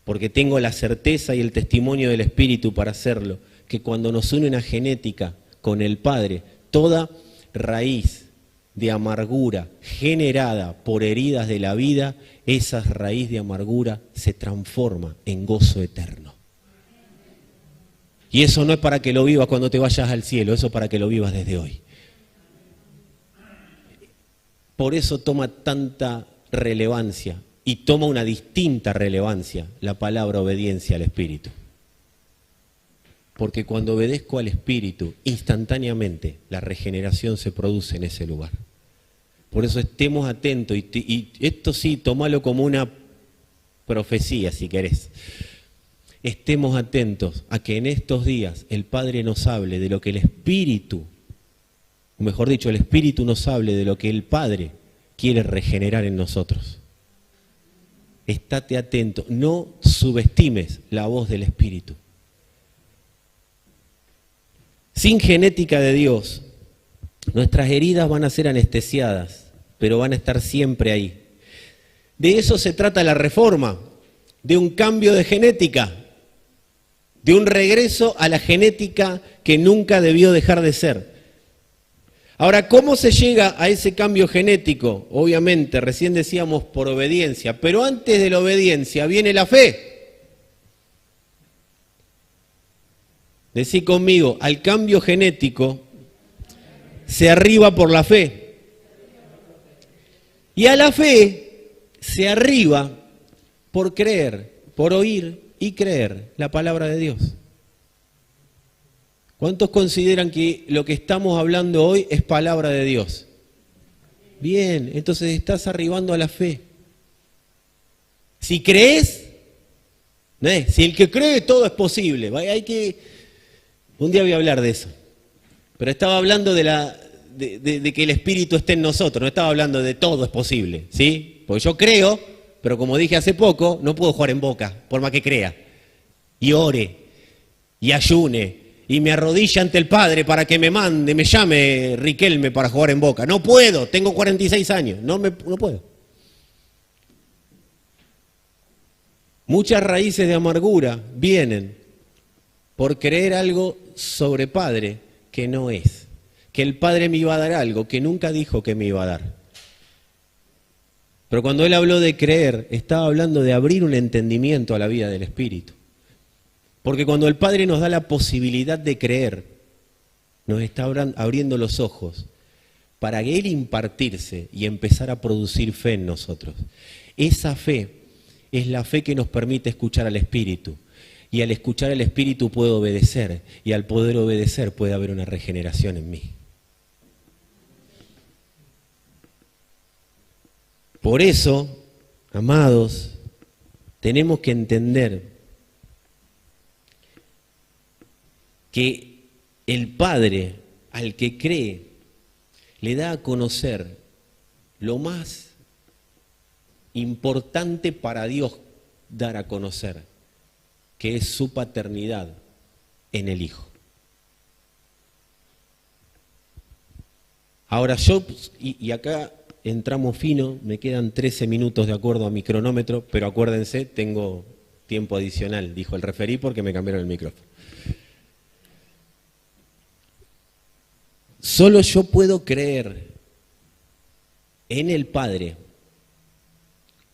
porque tengo la certeza y el testimonio del Espíritu para hacerlo, que cuando nos une una genética con el Padre, toda raíz de amargura generada por heridas de la vida, esa raíz de amargura se transforma en gozo eterno. Y eso no es para que lo vivas cuando te vayas al cielo, eso es para que lo vivas desde hoy. Por eso toma tanta relevancia y toma una distinta relevancia la palabra obediencia al Espíritu. Porque cuando obedezco al Espíritu, instantáneamente la regeneración se produce en ese lugar. Por eso estemos atentos y esto sí, tómalo como una profecía si querés. Estemos atentos a que en estos días el Padre nos hable de lo que el Espíritu, o mejor dicho, el Espíritu nos hable de lo que el Padre quiere regenerar en nosotros. Estate atento, no subestimes la voz del Espíritu. Sin genética de Dios, nuestras heridas van a ser anestesiadas, pero van a estar siempre ahí. De eso se trata la reforma, de un cambio de genética, de un regreso a la genética que nunca debió dejar de ser. Ahora, ¿cómo se llega a ese cambio genético? Obviamente, recién decíamos por obediencia, pero antes de la obediencia viene la fe. Decí conmigo, al cambio genético se arriba por la fe. Y a la fe se arriba por creer, por oír y creer la palabra de Dios. ¿Cuántos consideran que lo que estamos hablando hoy es palabra de Dios? Bien, entonces estás arribando a la fe. Si crees, si el que cree todo es posible. Un día voy a hablar de eso. Pero estaba hablando de de que el Espíritu esté en nosotros, no estaba hablando de todo es posible, ¿sí? Porque yo creo, pero como dije hace poco, no puedo jugar en Boca, por más que crea. Y ore, y ayune, y me arrodille ante el Padre para que me mande, me llame Riquelme para jugar en Boca. No puedo, tengo 46 años, no puedo. Muchas raíces de amargura vienen por creer algo sobre Padre que no es. Que el Padre me iba a dar algo que nunca dijo que me iba a dar. Pero cuando él habló de creer, estaba hablando de abrir un entendimiento a la vida del Espíritu. Porque cuando el Padre nos da la posibilidad de creer, nos está abriendo los ojos para que Él impartirse y empezar a producir fe en nosotros. Esa fe es la fe que nos permite escuchar al Espíritu. Y al escuchar al Espíritu puedo obedecer. Y al poder obedecer puede haber una regeneración en mí. Por eso, amados, tenemos que entender que el Padre al que cree le da a conocer lo más importante para Dios dar a conocer, que es su paternidad en el Hijo. Ahora y acá entramos fino, me quedan 13 minutos de acuerdo a mi cronómetro, pero acuérdense, tengo tiempo adicional, dijo el referí porque me cambiaron el micrófono. Solo yo puedo creer en el Padre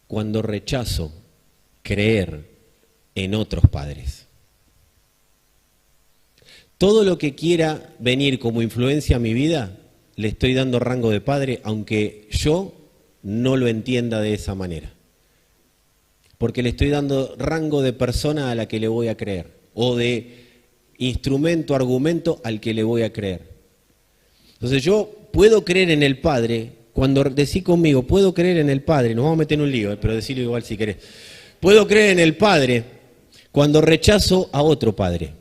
cuando rechazo creer en otros padres. Todo lo que quiera venir como influencia a mi vida, le estoy dando rango de padre, aunque yo no lo entienda de esa manera. Porque le estoy dando rango de persona a la que le voy a creer, o de instrumento, argumento al que le voy a creer. Entonces yo puedo creer en el Padre, cuando decís conmigo, puedo creer en el Padre, nos vamos a meter en un lío, pero decirlo igual si querés. Puedo creer en el Padre cuando rechazo a otro Padre.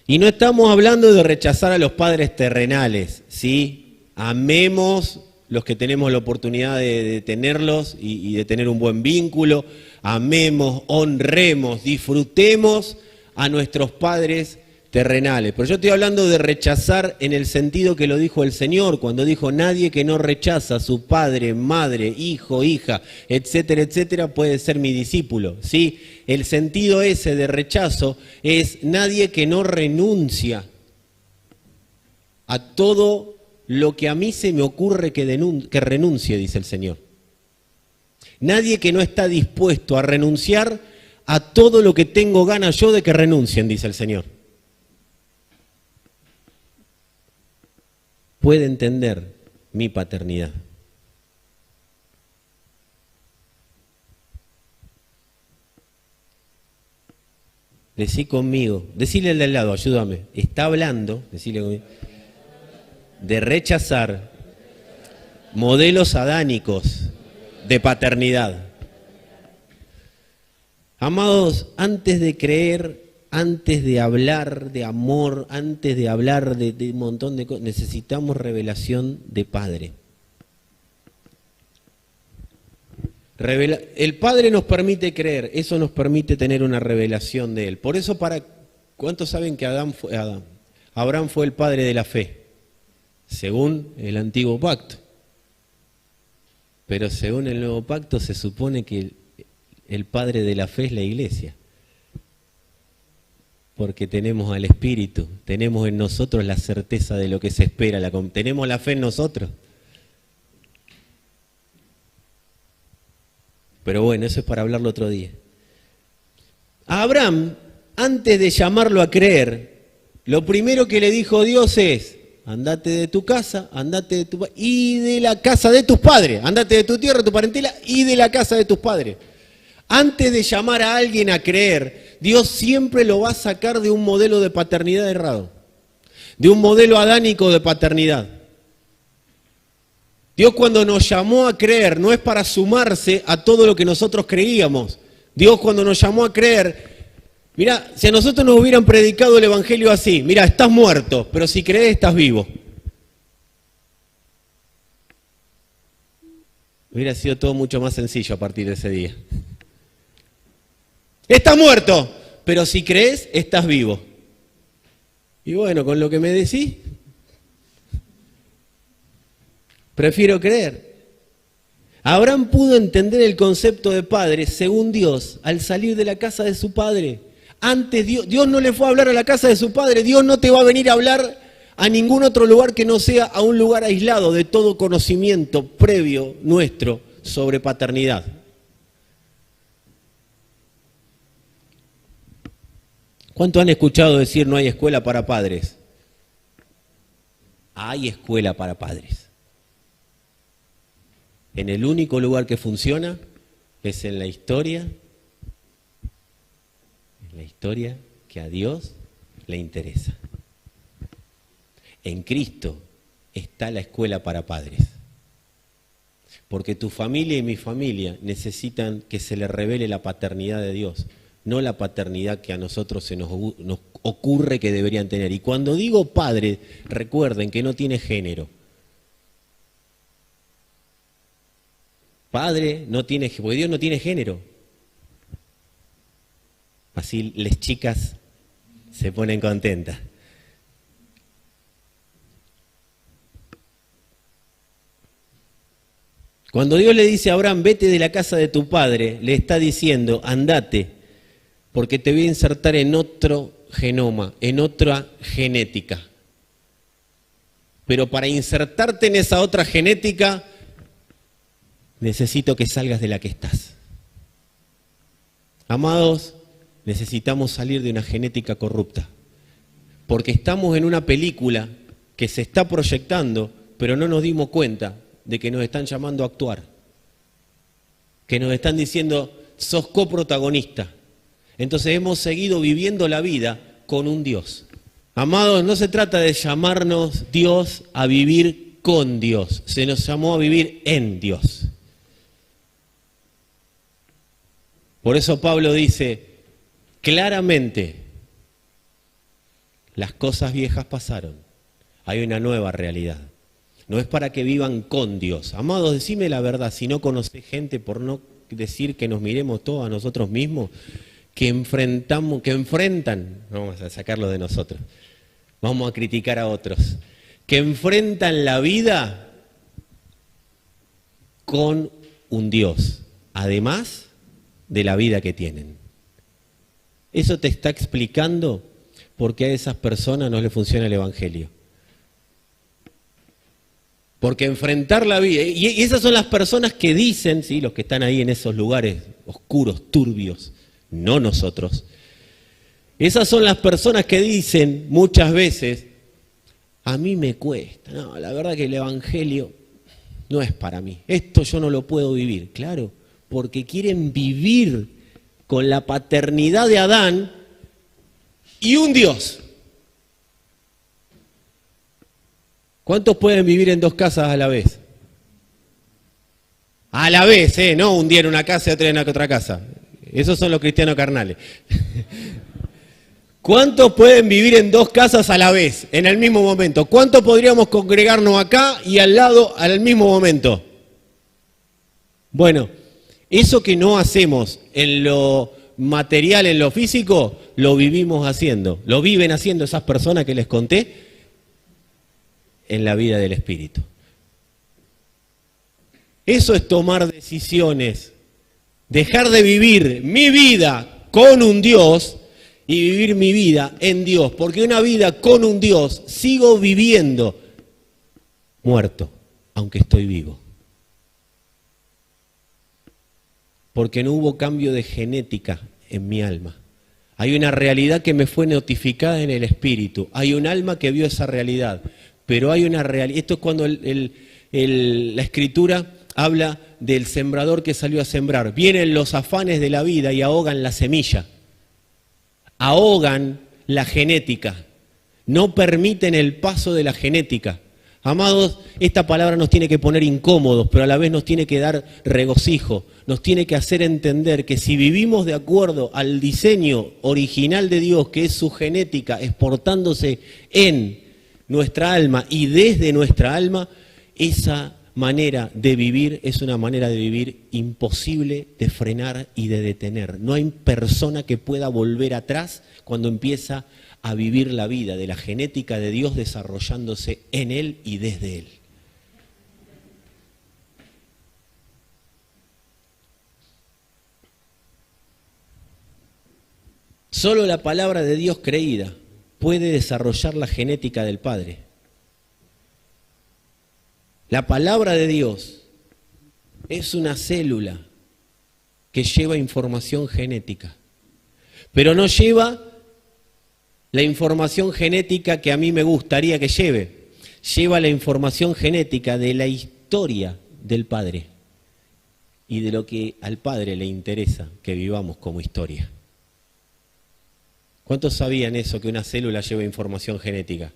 Y no estamos hablando de rechazar a los padres terrenales, ¿sí? Amemos los que tenemos la oportunidad de tenerlos y de tener un buen vínculo. Amemos, honremos, disfrutemos a nuestros padres terrenales. Pero yo estoy hablando de rechazar en el sentido que lo dijo el Señor, cuando dijo: nadie que no rechaza a su padre, madre, hijo, hija, etcétera, etcétera, puede ser mi discípulo, ¿sí? El sentido ese de rechazo es nadie que no renuncia a todo lo que a mí se me ocurre que renuncie, dice el Señor. Nadie que no está dispuesto a renunciar a todo lo que tengo ganas yo de que renuncien, dice el Señor. Puede entender mi paternidad. Decí conmigo, decile al de al lado, ayúdame. Está hablando, decile conmigo, de rechazar modelos adánicos de paternidad. Amados, antes de creer, antes de hablar de amor, antes de hablar de un montón de cosas, necesitamos revelación de Padre. El Padre nos permite creer, eso nos permite tener una revelación de Él. Por eso, ¿cuántos saben que Abraham fue el padre de la fe? Según el antiguo pacto. Pero según el nuevo pacto se supone que el padre de la fe es la iglesia. Porque tenemos al Espíritu, tenemos en nosotros la certeza de lo que se espera, tenemos la fe en nosotros. Pero bueno, eso es para hablarlo otro día. A Abraham, antes de llamarlo a creer, lo primero que le dijo Dios es: andate de tu casa, andate de tu y de la casa de tus padres, andate de tu tierra, tu parentela y de la casa de tus padres. Antes de llamar a alguien a creer, Dios siempre lo va a sacar de un modelo de paternidad errado, de un modelo adánico de paternidad. Dios, cuando nos llamó a creer, no es para sumarse a todo lo que nosotros creíamos. Dios, cuando nos llamó a creer, Mirá, si a nosotros nos hubieran predicado el Evangelio así, mirá, estás muerto, pero si crees estás vivo. Hubiera sido todo mucho más sencillo a partir de ese día. Estás muerto, pero si crees estás vivo. Y bueno, con lo que me decís, prefiero creer. Abraham pudo entender el concepto de padre según Dios al salir de la casa de su padre. Antes Dios no le fue a hablar a la casa de su padre. Dios no te va a venir a hablar a ningún otro lugar que no sea a un lugar aislado de todo conocimiento previo nuestro sobre paternidad. ¿Cuánto han escuchado decir no hay escuela para padres? Hay escuela para padres. En el único lugar que funciona es en la historia que a Dios le interesa. En Cristo está la escuela para padres. Porque tu familia y mi familia necesitan que se les revele la paternidad de Dios, no la paternidad que a nosotros se nos ocurre que deberían tener. Y cuando digo padre, recuerden que no tiene género. Padre no tiene, porque Dios no tiene género. Así las chicas se ponen contentas. Cuando Dios le dice a Abraham, vete de la casa de tu padre, le está diciendo, andate, porque te voy a insertar en otro genoma, en otra genética. Pero para insertarte en esa otra genética, necesito que salgas de la que estás. Amados, necesitamos salir de una genética corrupta, porque estamos en una película que se está proyectando, pero no nos dimos cuenta de que nos están llamando a actuar, que nos están diciendo, sos coprotagonista. Entonces hemos seguido viviendo la vida con un Dios. Amados, no se trata de llamarnos Dios a vivir con Dios, se nos llamó a vivir en Dios. Por eso Pablo dice, claramente, las cosas viejas pasaron, hay una nueva realidad. No es para que vivan con Dios. Amados, decime la verdad, si no conocés gente, por no decir que nos miremos todos a nosotros mismos, que enfrentan, vamos a sacarlo de nosotros, vamos a criticar a otros, que enfrentan la vida con un Dios, además de la vida que tienen. Eso te está explicando por qué a esas personas no les funciona el Evangelio. Porque enfrentar la vida, y esas son las personas que dicen, ¿sí? Los que están ahí en esos lugares oscuros, turbios, no nosotros. Esas son las personas que dicen muchas veces, a mí me cuesta, no, la verdad que el Evangelio no es para mí, esto yo no lo puedo vivir. Claro, porque quieren vivir con la paternidad de Adán y un Dios. ¿Cuántos pueden vivir en dos casas a la vez? A la vez, no un día en una casa y otro día en otra casa. Esos son los cristianos carnales. ¿Cuántos pueden vivir en dos casas a la vez, en el mismo momento? ¿Cuántos podríamos congregarnos acá y al lado al mismo momento? Bueno, eso que no hacemos en lo material, en lo físico, lo vivimos haciendo. Lo viven haciendo esas personas que les conté en la vida del Espíritu. Eso es tomar decisiones, dejar de vivir mi vida con un Dios y vivir mi vida en Dios, porque una vida con un Dios sigo viviendo muerto, aunque estoy vivo. Porque no hubo cambio de genética en mi alma. Hay una realidad que me fue notificada en el Espíritu, hay un alma que vio esa realidad. Pero hay una realidad, esto es cuando la Escritura habla del sembrador que salió a sembrar. Vienen los afanes de la vida y ahogan la semilla, ahogan la genética, no permiten el paso de la genética. Amados, esta palabra nos tiene que poner incómodos, pero a la vez nos tiene que dar regocijo, nos tiene que hacer entender que si vivimos de acuerdo al diseño original de Dios, que es su genética exportándose en nuestra alma y desde nuestra alma, esa manera de vivir es una manera de vivir imposible de frenar y de detener. No hay persona que pueda volver atrás cuando empieza a vivir la vida de la genética de Dios desarrollándose en Él y desde Él. Solo la palabra de Dios creída puede desarrollar la genética del Padre. La palabra de Dios es una célula que lleva información genética, pero no lleva la información genética que a mí me gustaría que lleve. Lleva la información genética de la historia del Padre y de lo que al Padre le interesa que vivamos como historia. ¿Cuántos sabían eso, que una célula lleva información genética?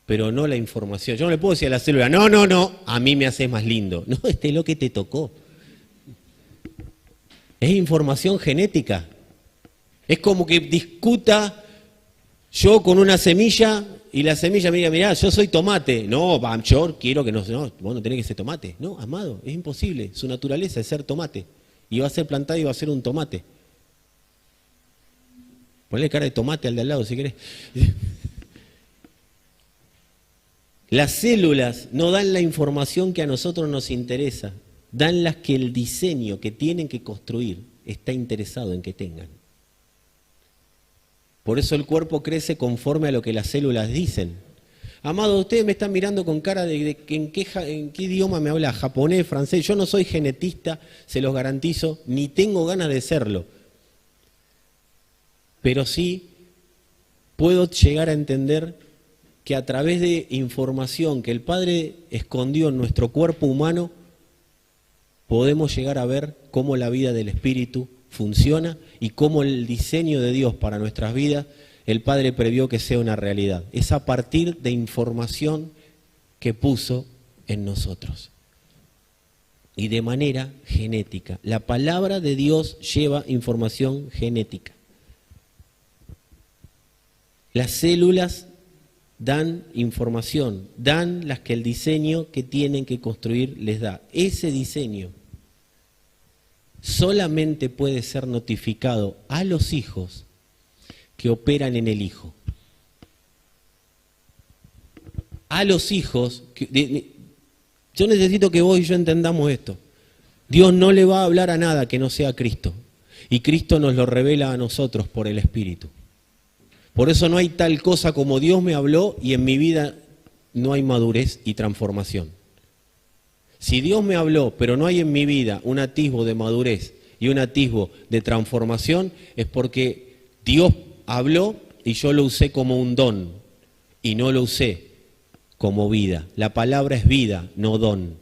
Pero no la información. Yo no le puedo decir a la célula, no, a mí me haces más lindo. No, este es lo que te tocó. Es información genética. Es como que discuta yo con una semilla y la semilla me diga, mirá, yo soy tomate. No, yo quiero que no, vos no tenés que ser tomate. No, amado, es imposible. Su naturaleza es ser tomate. Y va a ser plantado y va a ser un tomate. Ponle cara de tomate al de al lado si querés. Las células no dan la información que a nosotros nos interesa, dan las que el diseño que tienen que construir está interesado en que tengan. Por eso el cuerpo crece conforme a lo que las células dicen. Amado, ustedes me están mirando con cara de en qué idioma me habla, japonés, francés. Yo no soy genetista, se los garantizo, ni tengo ganas de serlo. Pero sí puedo llegar a entender que a través de información que el Padre escondió en nuestro cuerpo humano, podemos llegar a ver cómo la vida del Espíritu funciona y cómo el diseño de Dios para nuestras vidas, el Padre previó que sea una realidad. Es a partir de información que puso en nosotros. Y de manera genética. La palabra de Dios lleva información genética. Las células dan información, dan las que el diseño que tienen que construir les da. Ese diseño solamente puede ser notificado a los hijos que operan en el Hijo. A los hijos, yo necesito que vos y yo entendamos esto. Dios no le va a hablar a nada que no sea Cristo. Y Cristo nos lo revela a nosotros por el Espíritu. Por eso no hay tal cosa como Dios me habló y en mi vida no hay madurez y transformación. Si Dios me habló, pero no hay en mi vida un atisbo de madurez y un atisbo de transformación, es porque Dios habló y yo lo usé como un don y no lo usé como vida. La palabra es vida, no don.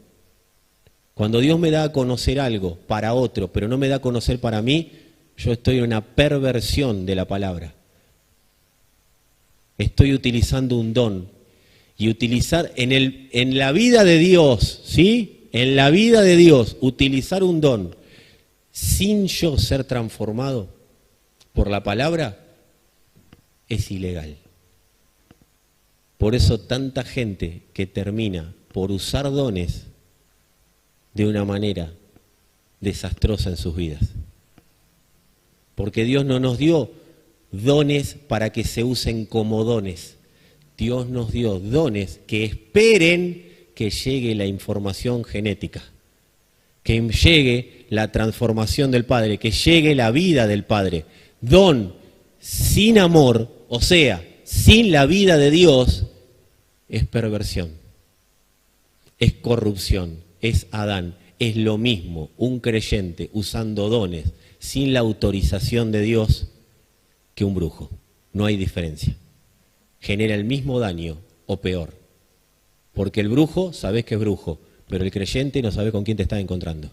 Cuando Dios me da a conocer algo para otro, pero no me da a conocer para mí, yo estoy en una perversión de la palabra. Estoy utilizando un don. Y utilizar en la vida de Dios, ¿sí? En la vida de Dios, utilizar un don sin yo ser transformado por la palabra es ilegal. Por eso tanta gente que termina por usar dones de una manera desastrosa en sus vidas. Porque Dios no nos dio dones para que se usen como dones. Dios nos dio dones que esperen que llegue la información genética, que llegue la transformación del Padre, que llegue la vida del Padre. Don sin amor, o sea, sin la vida de Dios, es perversión, es corrupción, es Adán. Es lo mismo un creyente usando dones sin la autorización de Dios que un brujo. No hay diferencia. Genera el mismo daño o peor. Porque el brujo, sabés que es brujo, pero el creyente no sabe con quién te estás encontrando.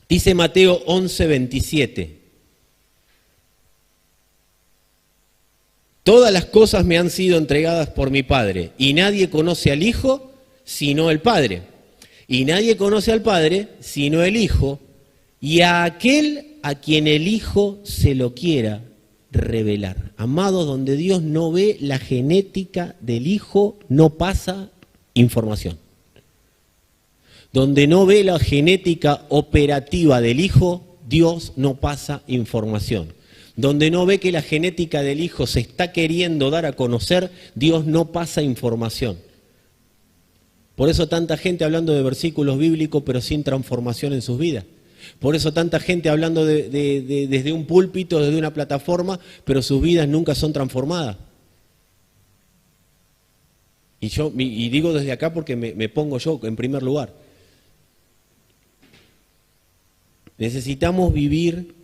Dice Mateo 11:27. Todas las cosas me han sido entregadas por mi Padre, y nadie conoce al Hijo sino el Padre. Y nadie conoce al Padre sino el Hijo, y a aquel a quien el Hijo se lo quiera revelar. Amados, donde Dios no ve la genética del Hijo, no pasa información. Donde no ve la genética operativa del Hijo, Dios no pasa información. Donde no ve que la genética del Hijo se está queriendo dar a conocer, Dios no pasa información. Por eso tanta gente hablando de versículos bíblicos, pero sin transformación en sus vidas. Por eso tanta gente hablando desde un púlpito, desde una plataforma, pero sus vidas nunca son transformadas. Y digo desde acá porque me pongo yo en primer lugar. Necesitamos vivir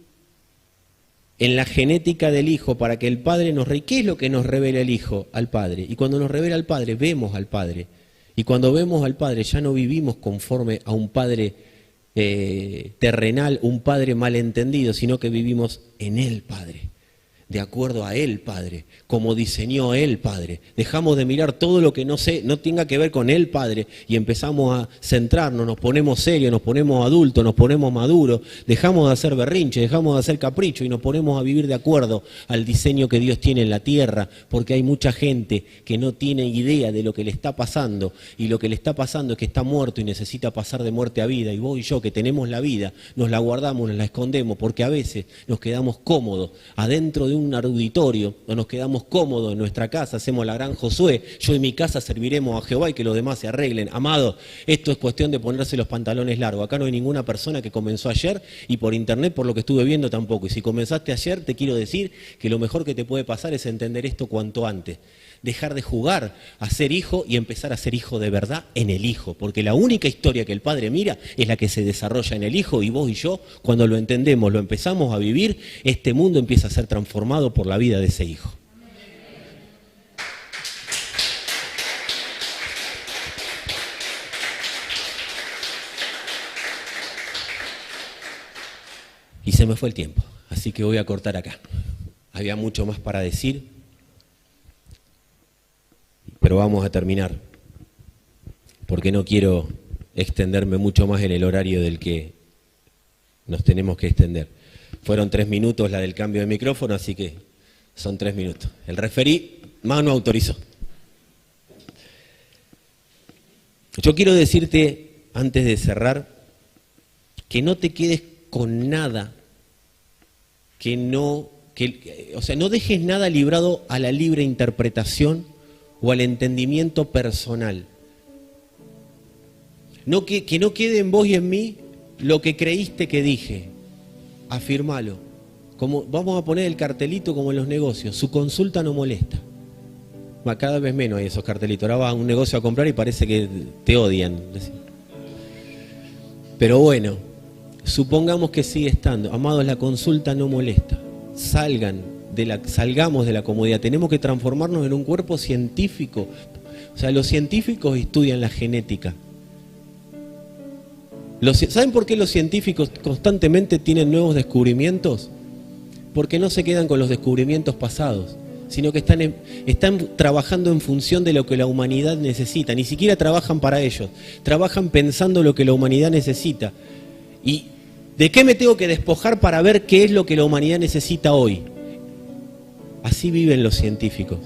en la genética del Hijo para que el Padre nos revele. ¿Qué es lo que nos revela el Hijo al Padre? Y cuando nos revela al Padre, vemos al Padre. Y cuando vemos al Padre, ya no vivimos conforme a un Padre terrenal, un Padre malentendido, sino que vivimos en el Padre, de acuerdo a el Padre, como diseñó el Padre. Dejamos de mirar todo lo que no tenga que ver con el Padre y empezamos a centrarnos, nos ponemos serios, nos ponemos adultos, nos ponemos maduros, dejamos de hacer berrinche, dejamos de hacer capricho y nos ponemos a vivir de acuerdo al diseño que Dios tiene en la tierra, porque hay mucha gente que no tiene idea de lo que le está pasando, y lo que le está pasando es que está muerto y necesita pasar de muerte a vida, y vos y yo que tenemos la vida, nos la guardamos, nos la escondemos, porque a veces nos quedamos cómodos adentro de un auditorio, o nos quedamos cómodos en nuestra casa, hacemos la gran Josué, yo en mi casa serviremos a Jehová y que los demás se arreglen. Amado, esto es cuestión de ponerse los pantalones largos. Acá no hay ninguna persona que comenzó ayer, y por internet, por lo que estuve viendo, tampoco. Y si comenzaste ayer, te quiero decir que lo mejor que te puede pasar es entender esto cuanto antes. Dejar de jugar a ser hijo y empezar a ser hijo de verdad en el Hijo, porque la única historia que el Padre mira es la que se desarrolla en el Hijo, y vos y yo, cuando lo entendemos, lo empezamos a vivir, este mundo empieza a ser transformado por la vida de ese Hijo. Y se me fue el tiempo, así que voy a cortar acá. Había mucho más para decir, pero vamos a terminar, porque no quiero extenderme mucho más en el horario del que nos tenemos que extender. Fueron 3 minutos la del cambio de micrófono, así que son 3 minutos. El referí más no autorizó. Yo quiero decirte, antes de cerrar, que no te quedes con nada, no dejes nada librado a la libre interpretación o al entendimiento personal. Que no quede en vos y en mí lo que creíste que dije. Afirmalo. Vamos a poner el cartelito como en los negocios: su consulta no molesta. Cada vez menos hay esos cartelitos. Ahora vas a un negocio a comprar y parece que te odian. Pero bueno, supongamos que sigue estando. Amados, la consulta no molesta. Salgamos de la comodidad. Tenemos que transformarnos en un cuerpo científico. O sea, los científicos estudian la genética. ¿Saben por qué los científicos constantemente tienen nuevos descubrimientos? Porque no se quedan con los descubrimientos pasados, sino que están trabajando en función de lo que la humanidad necesita. Ni siquiera trabajan para ellos, trabajan pensando lo que la humanidad necesita. ¿Y de qué me tengo que despojar para ver qué es lo que la humanidad necesita hoy? Así viven los científicos.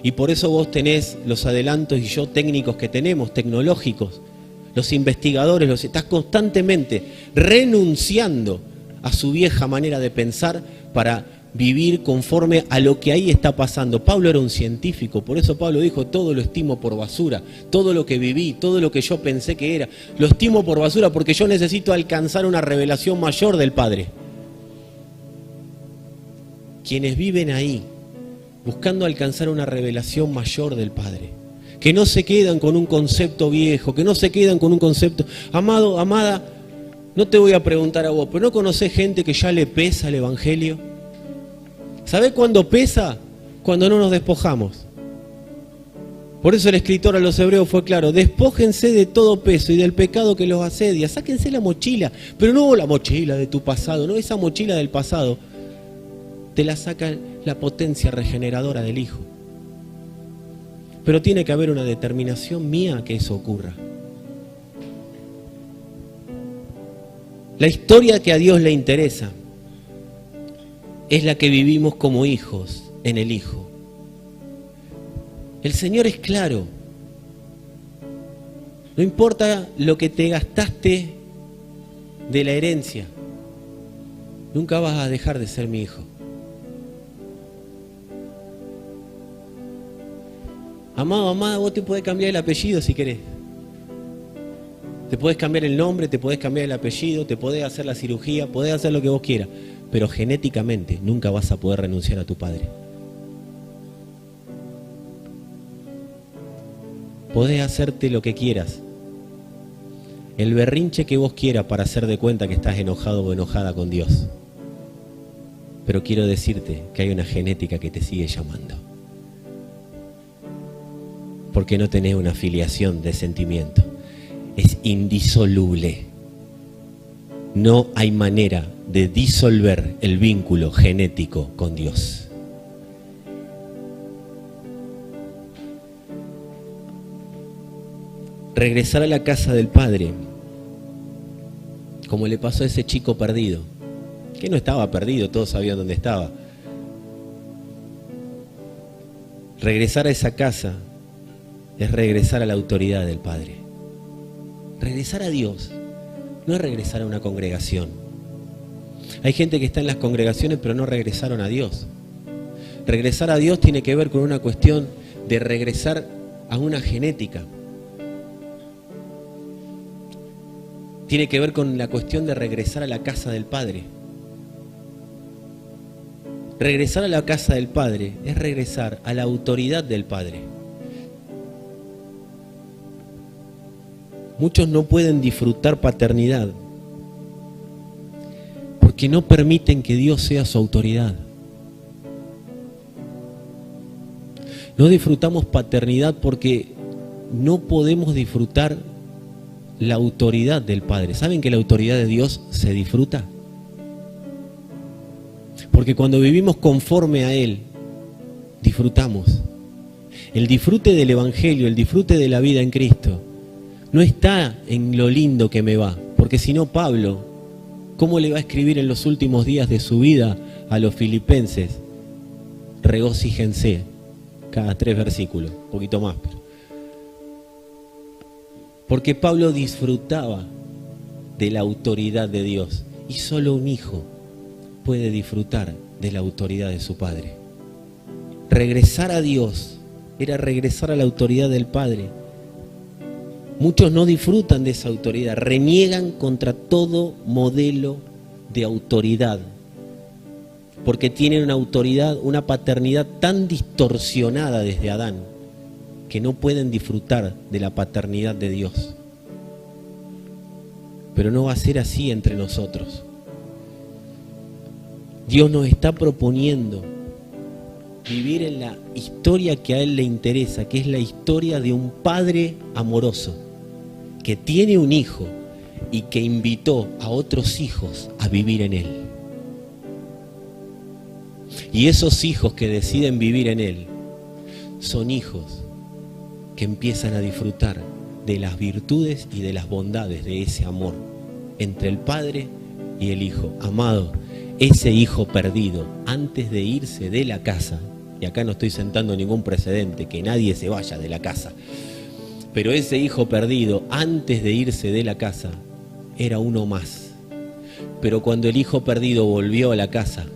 Y por eso vos tenés los adelantos y yo técnicos que tenemos, tecnológicos. Los investigadores, estás constantemente renunciando a su vieja manera de pensar para vivir conforme a lo que ahí está pasando. Pablo era un científico, por eso Pablo dijo: todo lo estimo por basura, todo lo que viví, todo lo que yo pensé que era, lo estimo por basura porque yo necesito alcanzar una revelación mayor del Padre. Quienes viven ahí, buscando alcanzar una revelación mayor del Padre, que no se quedan con un concepto viejo, que no se quedan con un concepto... Amado, amada, no te voy a preguntar a vos, pero ¿no conocés gente que ya le pesa el Evangelio? ¿Sabés cuándo pesa? Cuando no nos despojamos. Por eso el escritor a los hebreos fue claro: despójense de todo peso y del pecado que los asedia, sáquense la mochila, pero no la mochila de tu pasado, no esa mochila del pasado. te la saca la potencia regeneradora del Hijo. Pero tiene que haber una determinación mía que eso ocurra. La historia que a Dios le interesa es la que vivimos como hijos en el Hijo. El Señor es claro. No importa lo que te gastaste de la herencia, nunca vas a dejar de ser mi hijo. Amado, amada, vos te podés cambiar el apellido si querés. Te podés cambiar el nombre, te podés cambiar el apellido, te podés hacer la cirugía, podés hacer lo que vos quieras, pero genéticamente nunca vas a poder renunciar a tu padre. Podés hacerte lo que quieras, el berrinche que vos quieras para hacer de cuenta que estás enojado o enojada con Dios. Pero quiero decirte que hay una genética que te sigue llamando. Porque no tenés una filiación de sentimiento. Es indisoluble. No hay manera de disolver el vínculo genético con Dios. Regresar a la casa del Padre, como le pasó a ese chico perdido, que no estaba perdido, todos sabían dónde estaba. Regresar a esa casa es regresar a la autoridad del Padre. Regresar a Dios no es regresar a una congregación. Hay gente que está en las congregaciones pero no regresaron a Dios. Regresar a Dios tiene que ver con una cuestión de regresar a una genética. Tiene que ver con la cuestión de regresar a la casa del Padre. Regresar a la casa del Padre es regresar a la autoridad del Padre. Muchos no pueden disfrutar paternidad porque no permiten que Dios sea su autoridad. No disfrutamos paternidad porque no podemos disfrutar la autoridad del Padre. ¿Saben que la autoridad de Dios se disfruta? Porque cuando vivimos conforme a Él, disfrutamos. El disfrute del Evangelio, el disfrute de la vida en Cristo, no está en lo lindo que me va. Porque si no, Pablo, ¿cómo le va a escribir en los últimos días de su vida a los filipenses? Regocíjense, cada 3 versículos, un poquito más. Porque Pablo disfrutaba de la autoridad de Dios y solo un hijo puede disfrutar de la autoridad de su padre. Regresar a Dios era regresar a la autoridad del Padre. Muchos no disfrutan de esa autoridad, reniegan contra todo modelo de autoridad, porque tienen una autoridad, una paternidad tan distorsionada desde Adán, que no pueden disfrutar de la paternidad de Dios. Pero no va a ser así entre nosotros. Dios nos está proponiendo vivir en la historia que a Él le interesa, que es la historia de un padre amoroso, que tiene un hijo y que invitó a otros hijos a vivir en Él. Y esos hijos que deciden vivir en Él son hijos que empiezan a disfrutar de las virtudes y de las bondades de ese amor entre el Padre y el Hijo. Amado, ese hijo perdido, antes de irse de la casa, y acá no estoy sentando ningún precedente, que nadie se vaya de la casa, pero ese hijo perdido, antes de irse de la casa, era uno más. Pero cuando el hijo perdido volvió a la casa,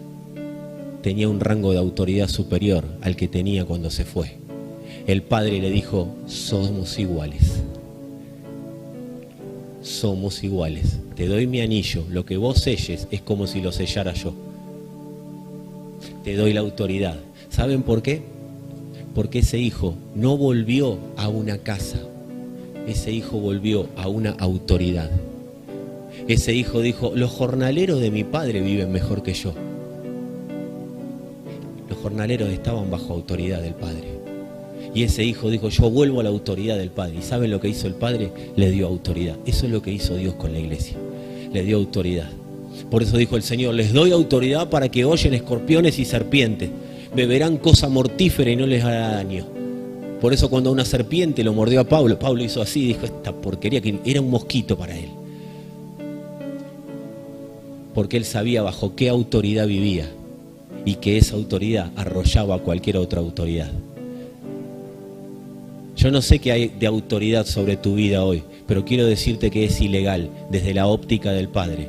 tenía un rango de autoridad superior al que tenía cuando se fue. El Padre le dijo: somos iguales. Somos iguales. Te doy mi anillo. Lo que vos selles es como si lo sellara yo. Te doy la autoridad. ¿Saben por qué? Porque ese hijo no volvió a una casa. Ese hijo volvió a una autoridad. Ese hijo dijo: los jornaleros de mi padre viven mejor que yo. Los jornaleros estaban bajo autoridad del Padre. Y ese hijo dijo: yo vuelvo a la autoridad del Padre. ¿Y saben lo que hizo el Padre? Le dio autoridad. Eso es lo que hizo Dios con la iglesia. Le dio autoridad. Por eso dijo el Señor, les doy autoridad para que hollen escorpiones y serpientes, beberán cosa mortífera y no les hará daño. Por eso cuando una serpiente lo mordió a Pablo, Pablo hizo así y dijo, esta porquería, que era un mosquito para él. Porque él sabía bajo qué autoridad vivía y que esa autoridad arrollaba a cualquier otra autoridad. Yo no sé qué hay de autoridad sobre tu vida hoy, pero quiero decirte que es ilegal desde la óptica del Padre.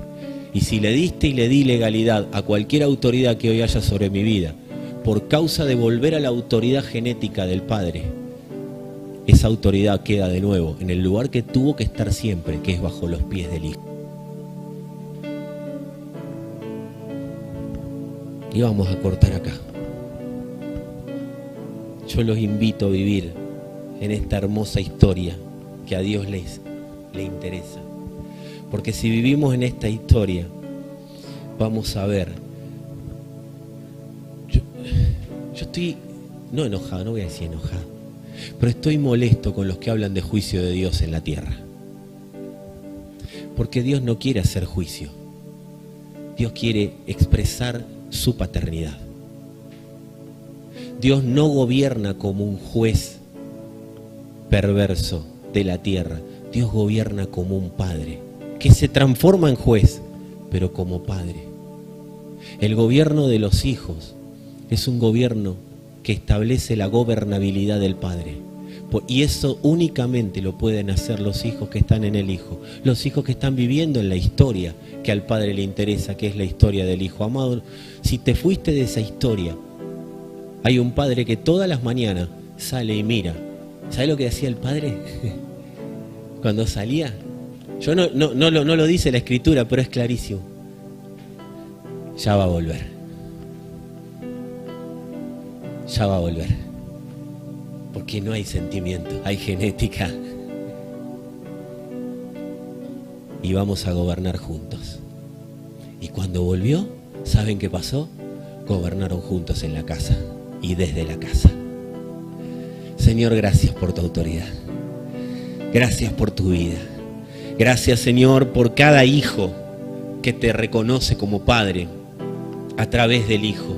Y si le diste y le di legalidad a cualquier autoridad que hoy haya sobre mi vida, por causa de volver a la autoridad genética del Padre, esa autoridad queda de nuevo en el lugar que tuvo que estar siempre, que es bajo los pies del Hijo. Y vamos a cortar acá. Yo los invito a vivir en esta hermosa historia que a Dios le interesa. Porque si vivimos en esta historia, vamos a ver. Yo estoy, no enojado, no voy a decir enojado, pero estoy molesto con los que hablan de juicio de Dios en la tierra. Porque Dios no quiere hacer juicio. Dios quiere expresar su paternidad. Dios no gobierna como un juez perverso de la tierra. Dios gobierna como un padre que se transforma en juez, pero como padre. El gobierno de los hijos es un gobierno que establece la gobernabilidad del padre. Y eso únicamente lo pueden hacer los hijos que están en el Hijo, los hijos que están viviendo en la historia que al Padre le interesa, que es la historia del Hijo. Amado, si te fuiste de esa historia, hay un padre que todas las mañanas sale y mira. ¿Sabes lo que hacía el padre? Cuando salía, yo no lo dice la Escritura, pero es clarísimo. Ya va a volver. Ya va a volver. Porque no hay sentimiento, hay genética. Y vamos a gobernar juntos. Y cuando volvió, ¿saben qué pasó? Gobernaron juntos en la casa y desde la casa. Señor, gracias por tu autoridad. Gracias por tu vida. Gracias, Señor, por cada hijo que te reconoce como Padre a través del Hijo.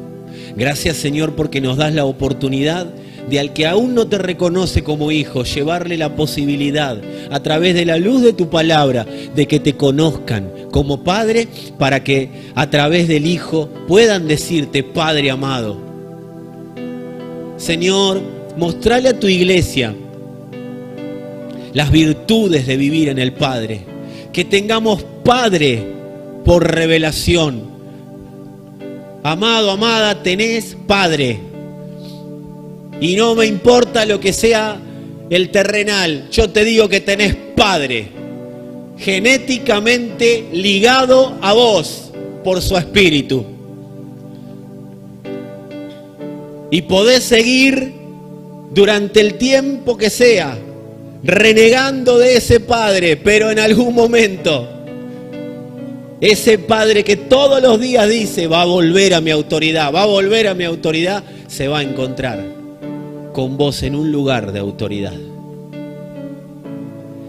Gracias, Señor, porque nos das la oportunidad de al que aún no te reconoce como hijo, llevarle la posibilidad a través de la luz de tu palabra de que te conozcan como Padre, para que a través del Hijo puedan decirte Padre amado. Señor, mostrale a tu iglesia las virtudes de vivir en el Padre, que tengamos Padre por revelación. Amado, amada, tenés Padre. Y no me importa lo que sea el terrenal, yo te digo que tenés Padre, genéticamente ligado a vos por su Espíritu. Y podés seguir durante el tiempo que sea, renegando de ese Padre, pero en algún momento, ese Padre que todos los días dice, va a volver a mi autoridad, va a volver a mi autoridad, se va a encontrar con vos en un lugar de autoridad.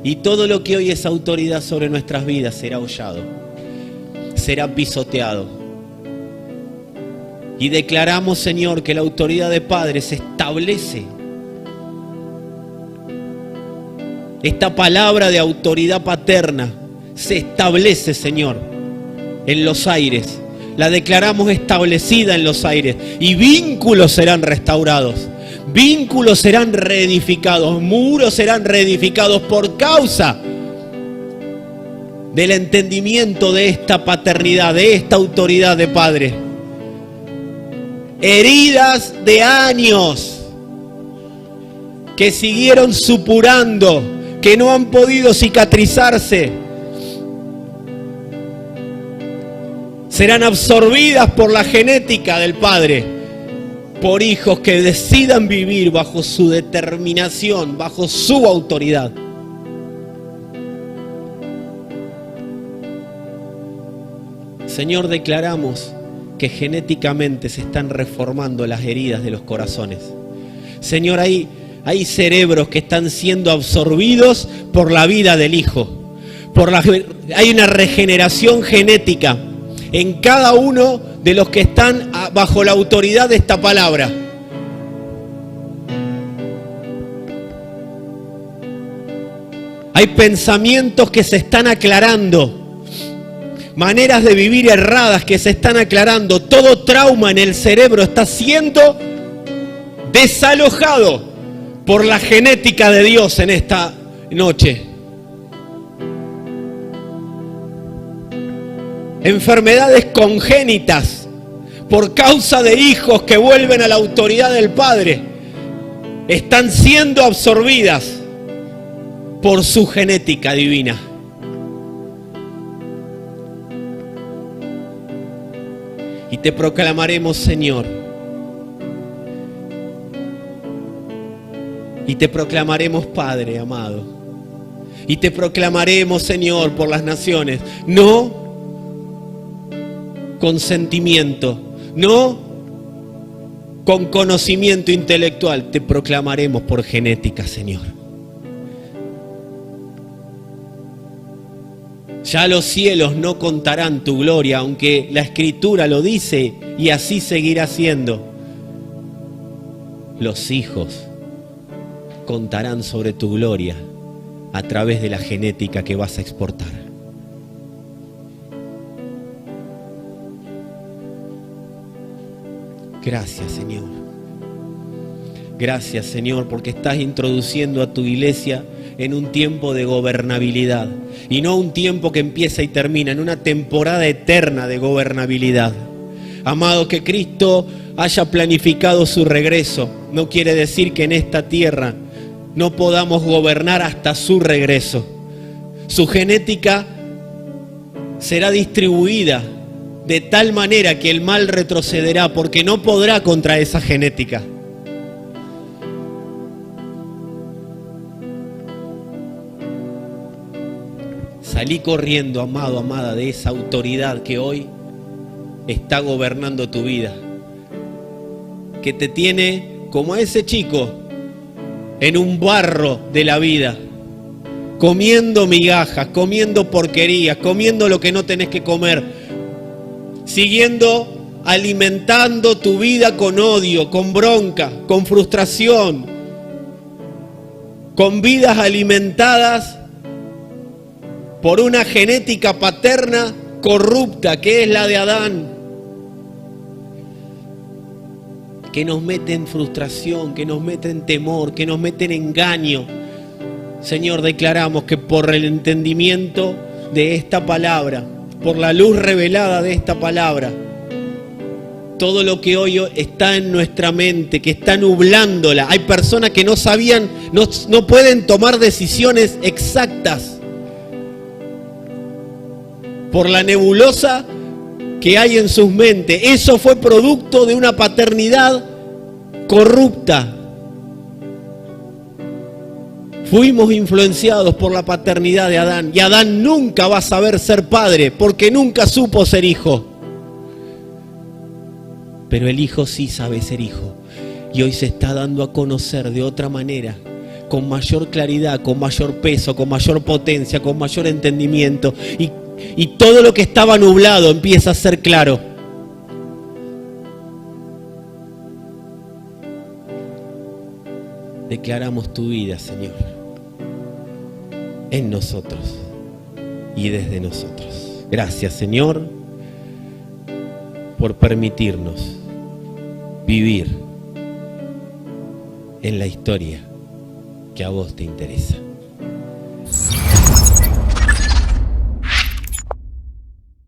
Y todo lo que hoy es autoridad sobre nuestras vidas será hollado, será pisoteado. Y declaramos, Señor, que la autoridad de Padre se establece. Esta palabra de autoridad paterna se establece, Señor, en los aires. La declaramos establecida en los aires. Y vínculos serán restaurados. Vínculos serán reedificados, muros serán reedificados por causa del entendimiento de esta paternidad, de esta autoridad de Padre. Heridas de años que siguieron supurando, que no han podido cicatrizarse, serán absorbidas por la genética del Padre. Por hijos que decidan vivir bajo su determinación, bajo su autoridad. Señor, declaramos que genéticamente se están reformando las heridas de los corazones. Señor, hay cerebros que están siendo absorbidos por la vida del Hijo. Hay una regeneración genética. en cada uno de los que están bajo la autoridad de esta palabra. Hay pensamientos que se están aclarando, maneras de vivir erradas que se están aclarando. Todo trauma en el cerebro está siendo desalojado por la genética de Dios en esta noche. Enfermedades congénitas por causa de hijos que vuelven a la autoridad del Padre están siendo absorbidas por su genética divina. Y te proclamaremos, Señor, y te proclamaremos, Padre amado, y te proclamaremos, Señor, por las naciones, no con sentimiento, no con conocimiento intelectual, te proclamaremos por genética, Señor. Ya los cielos no contarán tu gloria, aunque la Escritura lo dice, y así seguirá siendo. Los hijos contarán sobre tu gloria a través de la genética que vas a exportar. Gracias, Señor. Gracias, Señor, porque estás introduciendo a tu iglesia en un tiempo de gobernabilidad. Y no un tiempo que empieza y termina, en una temporada eterna de gobernabilidad. Amado, que Cristo haya planificado su regreso no quiere decir que en esta tierra no podamos gobernar hasta su regreso. Su genética será distribuida de tal manera que el mal retrocederá, porque no podrá contra esa genética. Salí corriendo, amado, amada, de esa autoridad que hoy está gobernando tu vida, que te tiene como a ese chico en un barro de la vida, comiendo migajas, comiendo porquerías, comiendo lo que no tenés que comer, siguiendo alimentando tu vida con odio, con bronca, con frustración, con vidas alimentadas por una genética paterna corrupta que es la de Adán, que nos mete en frustración, que nos mete en temor, que nos mete en engaño. Señor, declaramos que por el entendimiento de esta palabra, por la luz revelada de esta palabra, todo lo que hoy está en nuestra mente, que está nublándola. Hay personas que no sabían, no pueden tomar decisiones exactas por la nebulosa que hay en sus mentes. Eso fue producto de una paternidad corrupta. Fuimos influenciados por la paternidad de Adán, y Adán nunca va a saber ser padre porque nunca supo ser hijo. Pero el hijo sí sabe ser hijo, y hoy se está dando a conocer de otra manera, con mayor claridad, con mayor peso, con mayor potencia, con mayor entendimiento, y todo lo que estaba nublado empieza a ser claro. Declaramos tu vida, Señor, en nosotros y desde nosotros. Gracias, Señor, por permitirnos vivir en la historia que a vos te interesa.